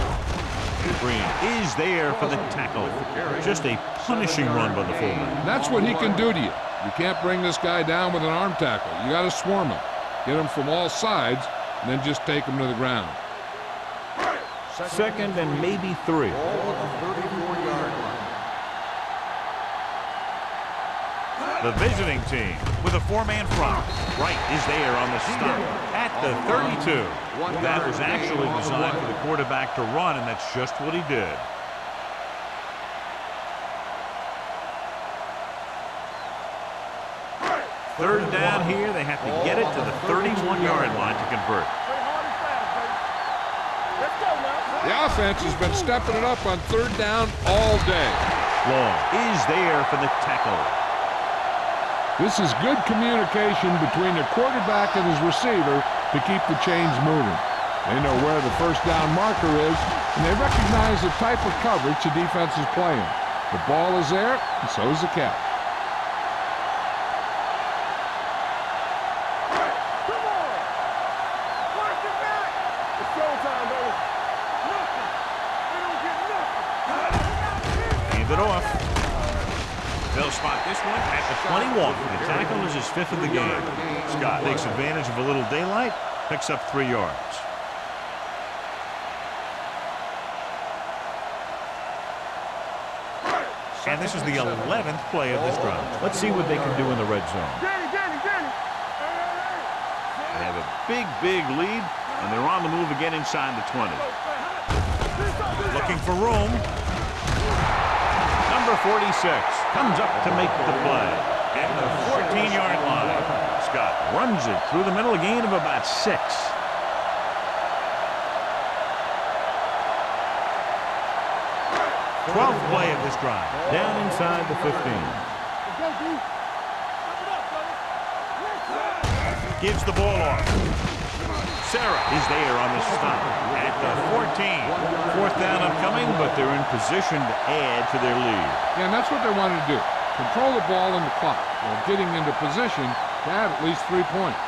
A: Green is there for the tackle. Just a punishing run by the fullback.
B: That's what he can do to you. You can't bring this guy down with an arm tackle. You got to swarm him. Get him from all sides, and then just take him to the ground.
A: Second and maybe 3.
C: Ball on the 34-yard line.
A: The visiting team with a 4-man front. Wright is there on the stop at the 32. That was actually designed for the quarterback to run, and that's just what he did. Third down here. They have to get it to the 31-yard line to convert.
D: Play hard and fast, baby. Let's go now.
B: The offense has been stepping it up on third down all day.
A: Long is there for the tackle.
B: This is good communication between the quarterback and his receiver to keep the chains moving. They know where the first down marker is, and they recognize the type of coverage the defense is playing. The ball is there, and so is the catch.
D: Come on. Work it back. It's showtime, baby. Nothing. They don't get nothing.
A: Hand it off. They'll spot this one at the 21. The tackle is his 5th of the game. Scott takes advantage of a little daylight, picks up 3 yards. And this is the 11th play of this drive. Let's see what they can do in the red zone.
D: Danny.
A: They have a big lead, and they're on the move again inside the 20. Looking for room. Number 46 comes up to make the play. At the 14-yard line, Scott runs it through the middle, a gain of about 6. 12th play of this drive. Down inside the 15. Gives the ball off. Sarah is there on the stop at the 14. 4th down upcoming, but they're in position to add to their lead.
B: Yeah, and that's what they wanted to do. Control the ball and the clock while getting into position to add at least 3 points.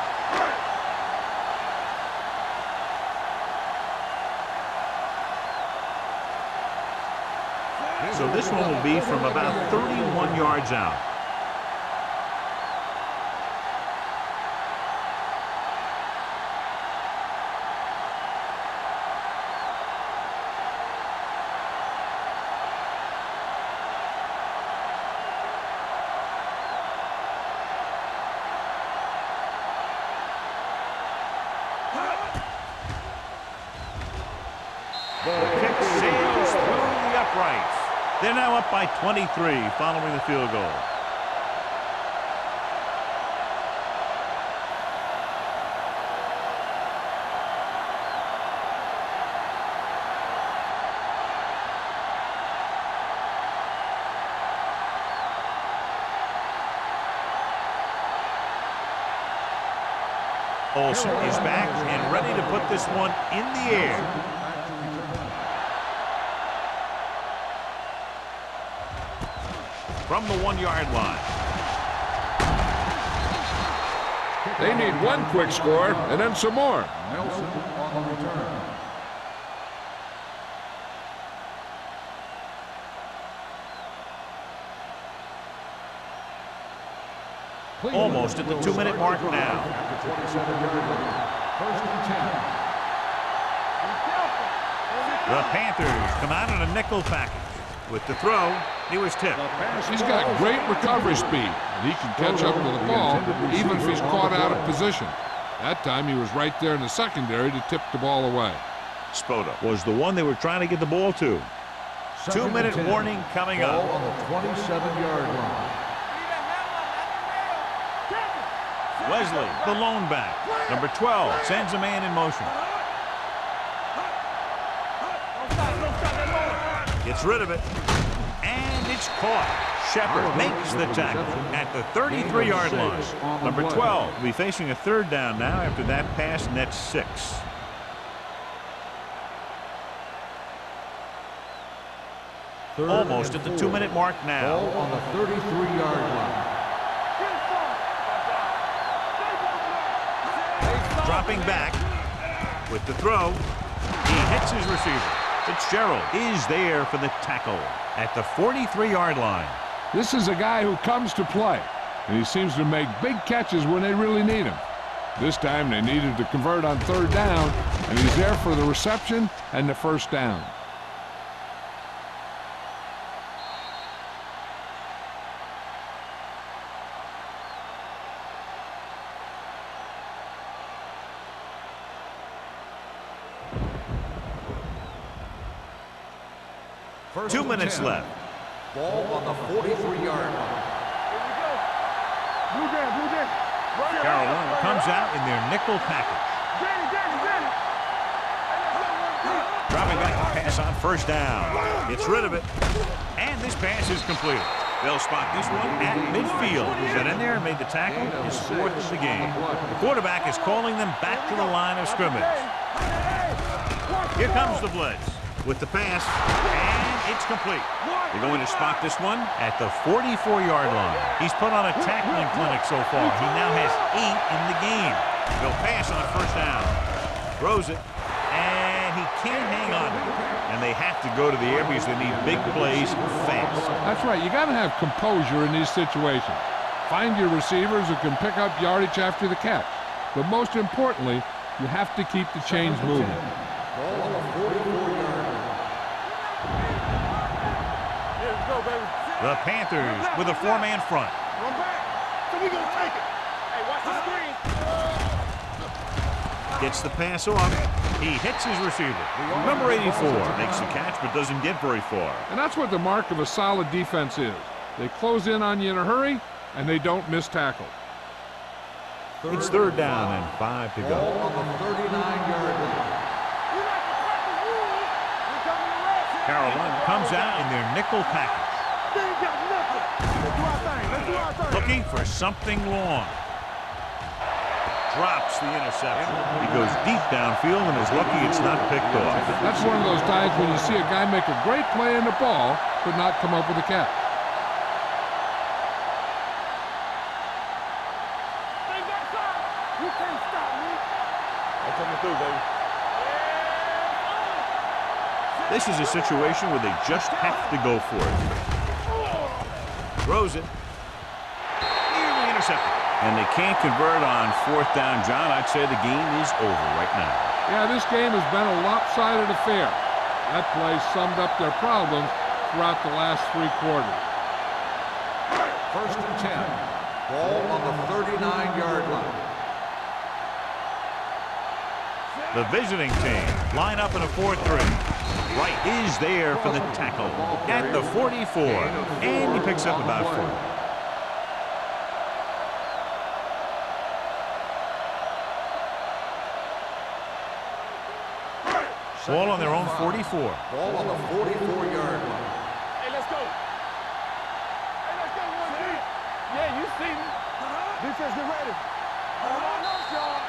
A: So this one will be from about 31 yards out. The kick sails through the uprights. They're now up by 23 following the field goal. Olsen is back and ready to put this one in the air. From the 1-yard line.
B: They need one quick score and then some more.
C: Nelson on the return.
A: Almost at the 2-minute mark now.
C: At the 27-yard line. 1st and 10.
A: The Panthers come out in a nickel package. With the throw, he was tipped.
B: He's got great recovery speed, and he can catch up to the ball even if he's caught out of position. That time he was right there in the secondary to tip the ball away.
A: Spota was the one they were trying to get the ball to. 2-minute warning coming up.
C: Ball on the 27-yard line.
A: Wesley, the lone back. Number 12 sends a man in motion. Gets rid of it. And it's caught. Shepard makes the tackle at the 33-yard line. Number 12 will be facing a third down now after that pass nets 6. Almost at the 2-minute mark now.
C: On the 33-yard line.
A: Dropping back with the throw. He hits his receiver. Fitzgerald is there for the tackle at the 43-yard line.
B: This is a guy who comes to play, and he seems to make big catches when they really need him. This time they needed to convert on third down, and he's there for the reception and the first down.
C: First
A: 2
C: and
A: minutes
C: 10.
A: left.
C: Ball on the 43-yard line.
A: Carolina comes out in their nickel package. Dropping back to pass on first down. Gets rid of it. And this pass is completed. They'll spot this one at midfield. Got in there and made the tackle. His 4th of the game. The quarterback is calling them back to the line of scrimmage. Here comes the blitz with the pass, and it's complete. They're going to spot this one at the 44-yard line. He's put on a tackling clinic so far. He now has 8 in the game. They'll pass on first down. Throws it, and he can't hang on to it. And they have to go to the air because they need big plays fast.
B: That's right. You got to have composure in these situations. Find your receivers who can pick up yardage after the catch. But most importantly, you have to keep the chains moving.
C: Ball on the 44-yard line.
A: The Panthers with a 4-man front.
D: Run back. So we gonna take it. Hey, watch the screen.
A: Gets the pass off. He hits his receiver. Number 84 makes the catch but doesn't get very far.
B: And that's what the mark of a solid defense is. They close in on you in a hurry, and they don't miss tackle.
A: It's third down and 5 to
C: Ball
A: go.
C: on the 39-yard line.
A: Carolina comes out in their nickel package.
D: They ain't got nothing. Let's do our thing. Let's do our thing.
A: Looking for something long. Drops the interception. He goes deep downfield and is lucky it's not picked off.
B: That's one of those times when you see a guy make a great play in the ball, but not come up with a catch.
D: Stay back side. You can't stop me. I'm coming through, baby.
A: This is a situation where they just have to go for it. Throws it. Nearly intercepted. And they can't convert on fourth down. John, I'd say the game is over right now.
B: Yeah, this game has been a lopsided affair. That play summed up their problems throughout the last 3 quarters.
C: First and 10. Ball on the 39-yard line.
A: The visiting team line up in a 4-3. Wright is there for the tackle at the 44. And he picks up about 4. Ball on their own 44.
C: Ball on the 44-yard line.
D: Hey, let's go. Hey, let's go, 1-3. Yeah, you see me. Defense, get ready. Hold on up, y'all.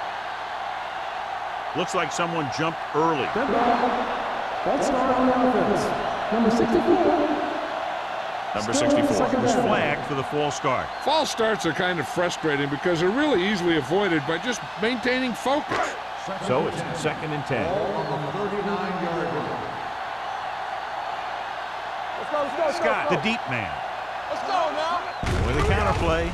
A: Looks like someone jumped early.
E: Good ball. False start on the offense. Number 64.
A: Number 64 was flagged for the false start.
B: False starts are kind of frustrating because they're really easily avoided by just maintaining focus.
A: So it's 2nd and 10.
C: Ball on the 39-yard line.
D: Let's go, let's go, let's
A: Scott,
D: go.
A: the deep man,
D: Let's go now.
A: with a counter play.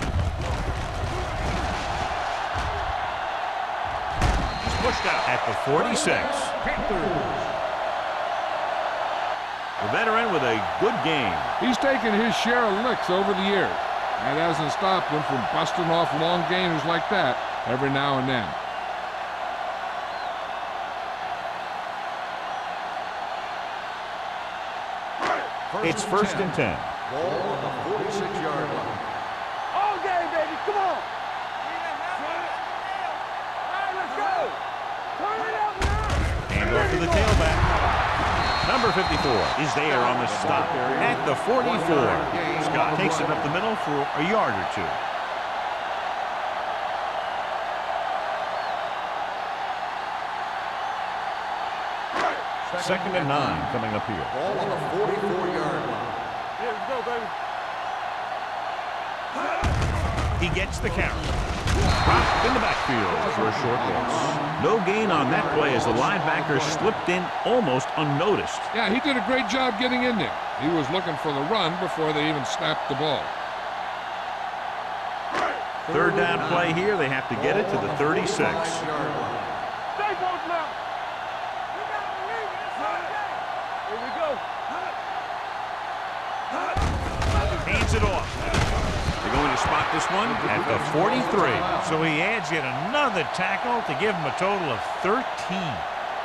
A: He's pushed out at the 46. The veteran with a good game.
B: He's taken his share of licks over the years. That hasn't stopped him from busting off long gainers like that every now and then.
A: It's 1st and 10.
C: Ball on the 46-yard line.
D: All game, baby. Come on. All right, let's go. Turn it up now.
A: Hand off to the tailback. Number Number 54 is there on the stop at the 44. Scott takes it up the middle for a yard or two. Second and 9 coming up here.
C: Ball on the 44-yard line.
D: Here we go, baby.
A: He gets the carry. Dropped in the backfield for a short loss. No gain on that play as the linebacker slipped in almost unnoticed.
B: Yeah, he did a great job getting in there. He was looking for the run before they even snapped the ball.
A: Third down play here. They have to get it to the 36.
D: Stay both now. Here we go.
A: Hands it off. They're going to spot this one at the 43. So he adds yet another tackle to give him a total of 13.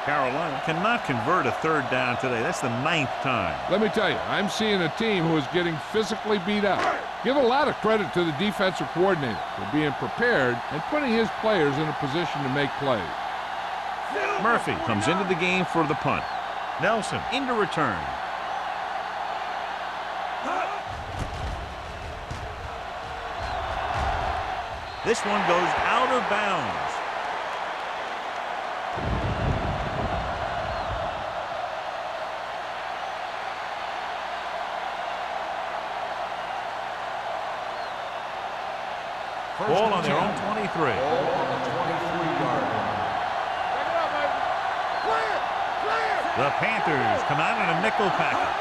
A: Carolina cannot convert a third down today. That's the 9th time.
B: Let me tell you, I'm seeing a team who is getting physically beat up. Give a lot of credit to the defensive coordinator for being prepared and putting his players in a position to make plays.
A: Murphy comes into the game for the punt. Nelson into return. This one goes out of bounds. Ball on their own 23.
C: Ball on the 23-yard line.
D: Back it up, baby. Clear! Clear!
A: The Panthers come out in a nickel package.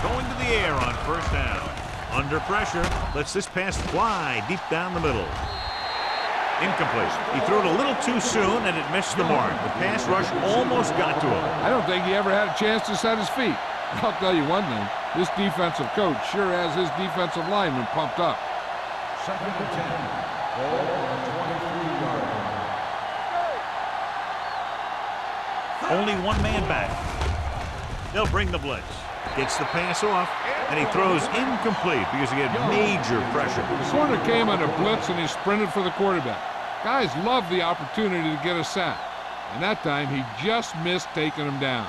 A: Going to the air on first down. Under pressure, lets this pass fly deep down the middle. Incomplete. He threw it a little too soon and it missed the mark. The pass rush almost got to him.
B: I don't think he ever had a chance to set his feet. I'll tell you one thing, this defensive coach sure has his defensive linemen pumped up.
C: Second and 10. Ball on the 23-yard line.
A: Only one man back. They'll bring the blitz. Gets the pass off, and he throws incomplete because he had major pressure.
B: The corner came on a blitz and he sprinted for the quarterback. Guys love the opportunity to get a sack. And that time he just missed taking him down.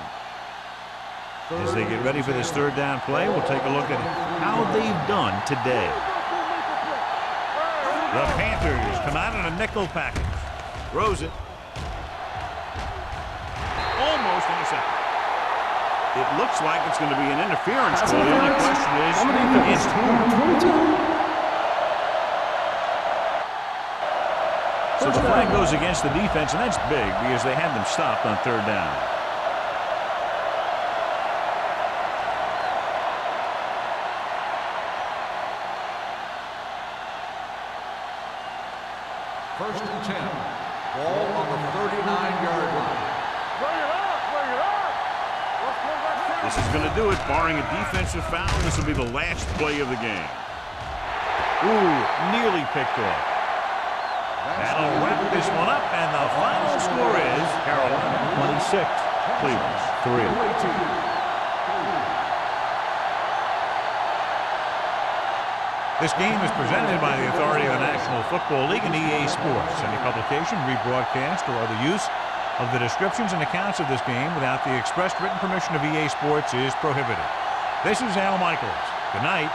A: As they get ready for this third down play, we'll take a look at how they've done today. The Panthers come out in a nickel package. Throws it. Almost intercepted. It looks like it's going to be an interference call. The only question is against whom? So the flag goes against the defense, and that's big because they had them stopped on third down.
C: First and 10. Ball on the 39-yard line.
D: Bring it up! Bring it up! Let's go back down.
A: This is going to do it. Barring a defensive foul, this will be the last play of the game. Ooh, nearly picked off. That'll wrap this one up, and the final score is Carolina 26, Cleveland 3. This game is presented by the authority of the National Football League and EA Sports. Any publication, rebroadcast, or other use of the descriptions and accounts of this game without the expressed written permission of EA Sports is prohibited. This is Al Michaels. Good night.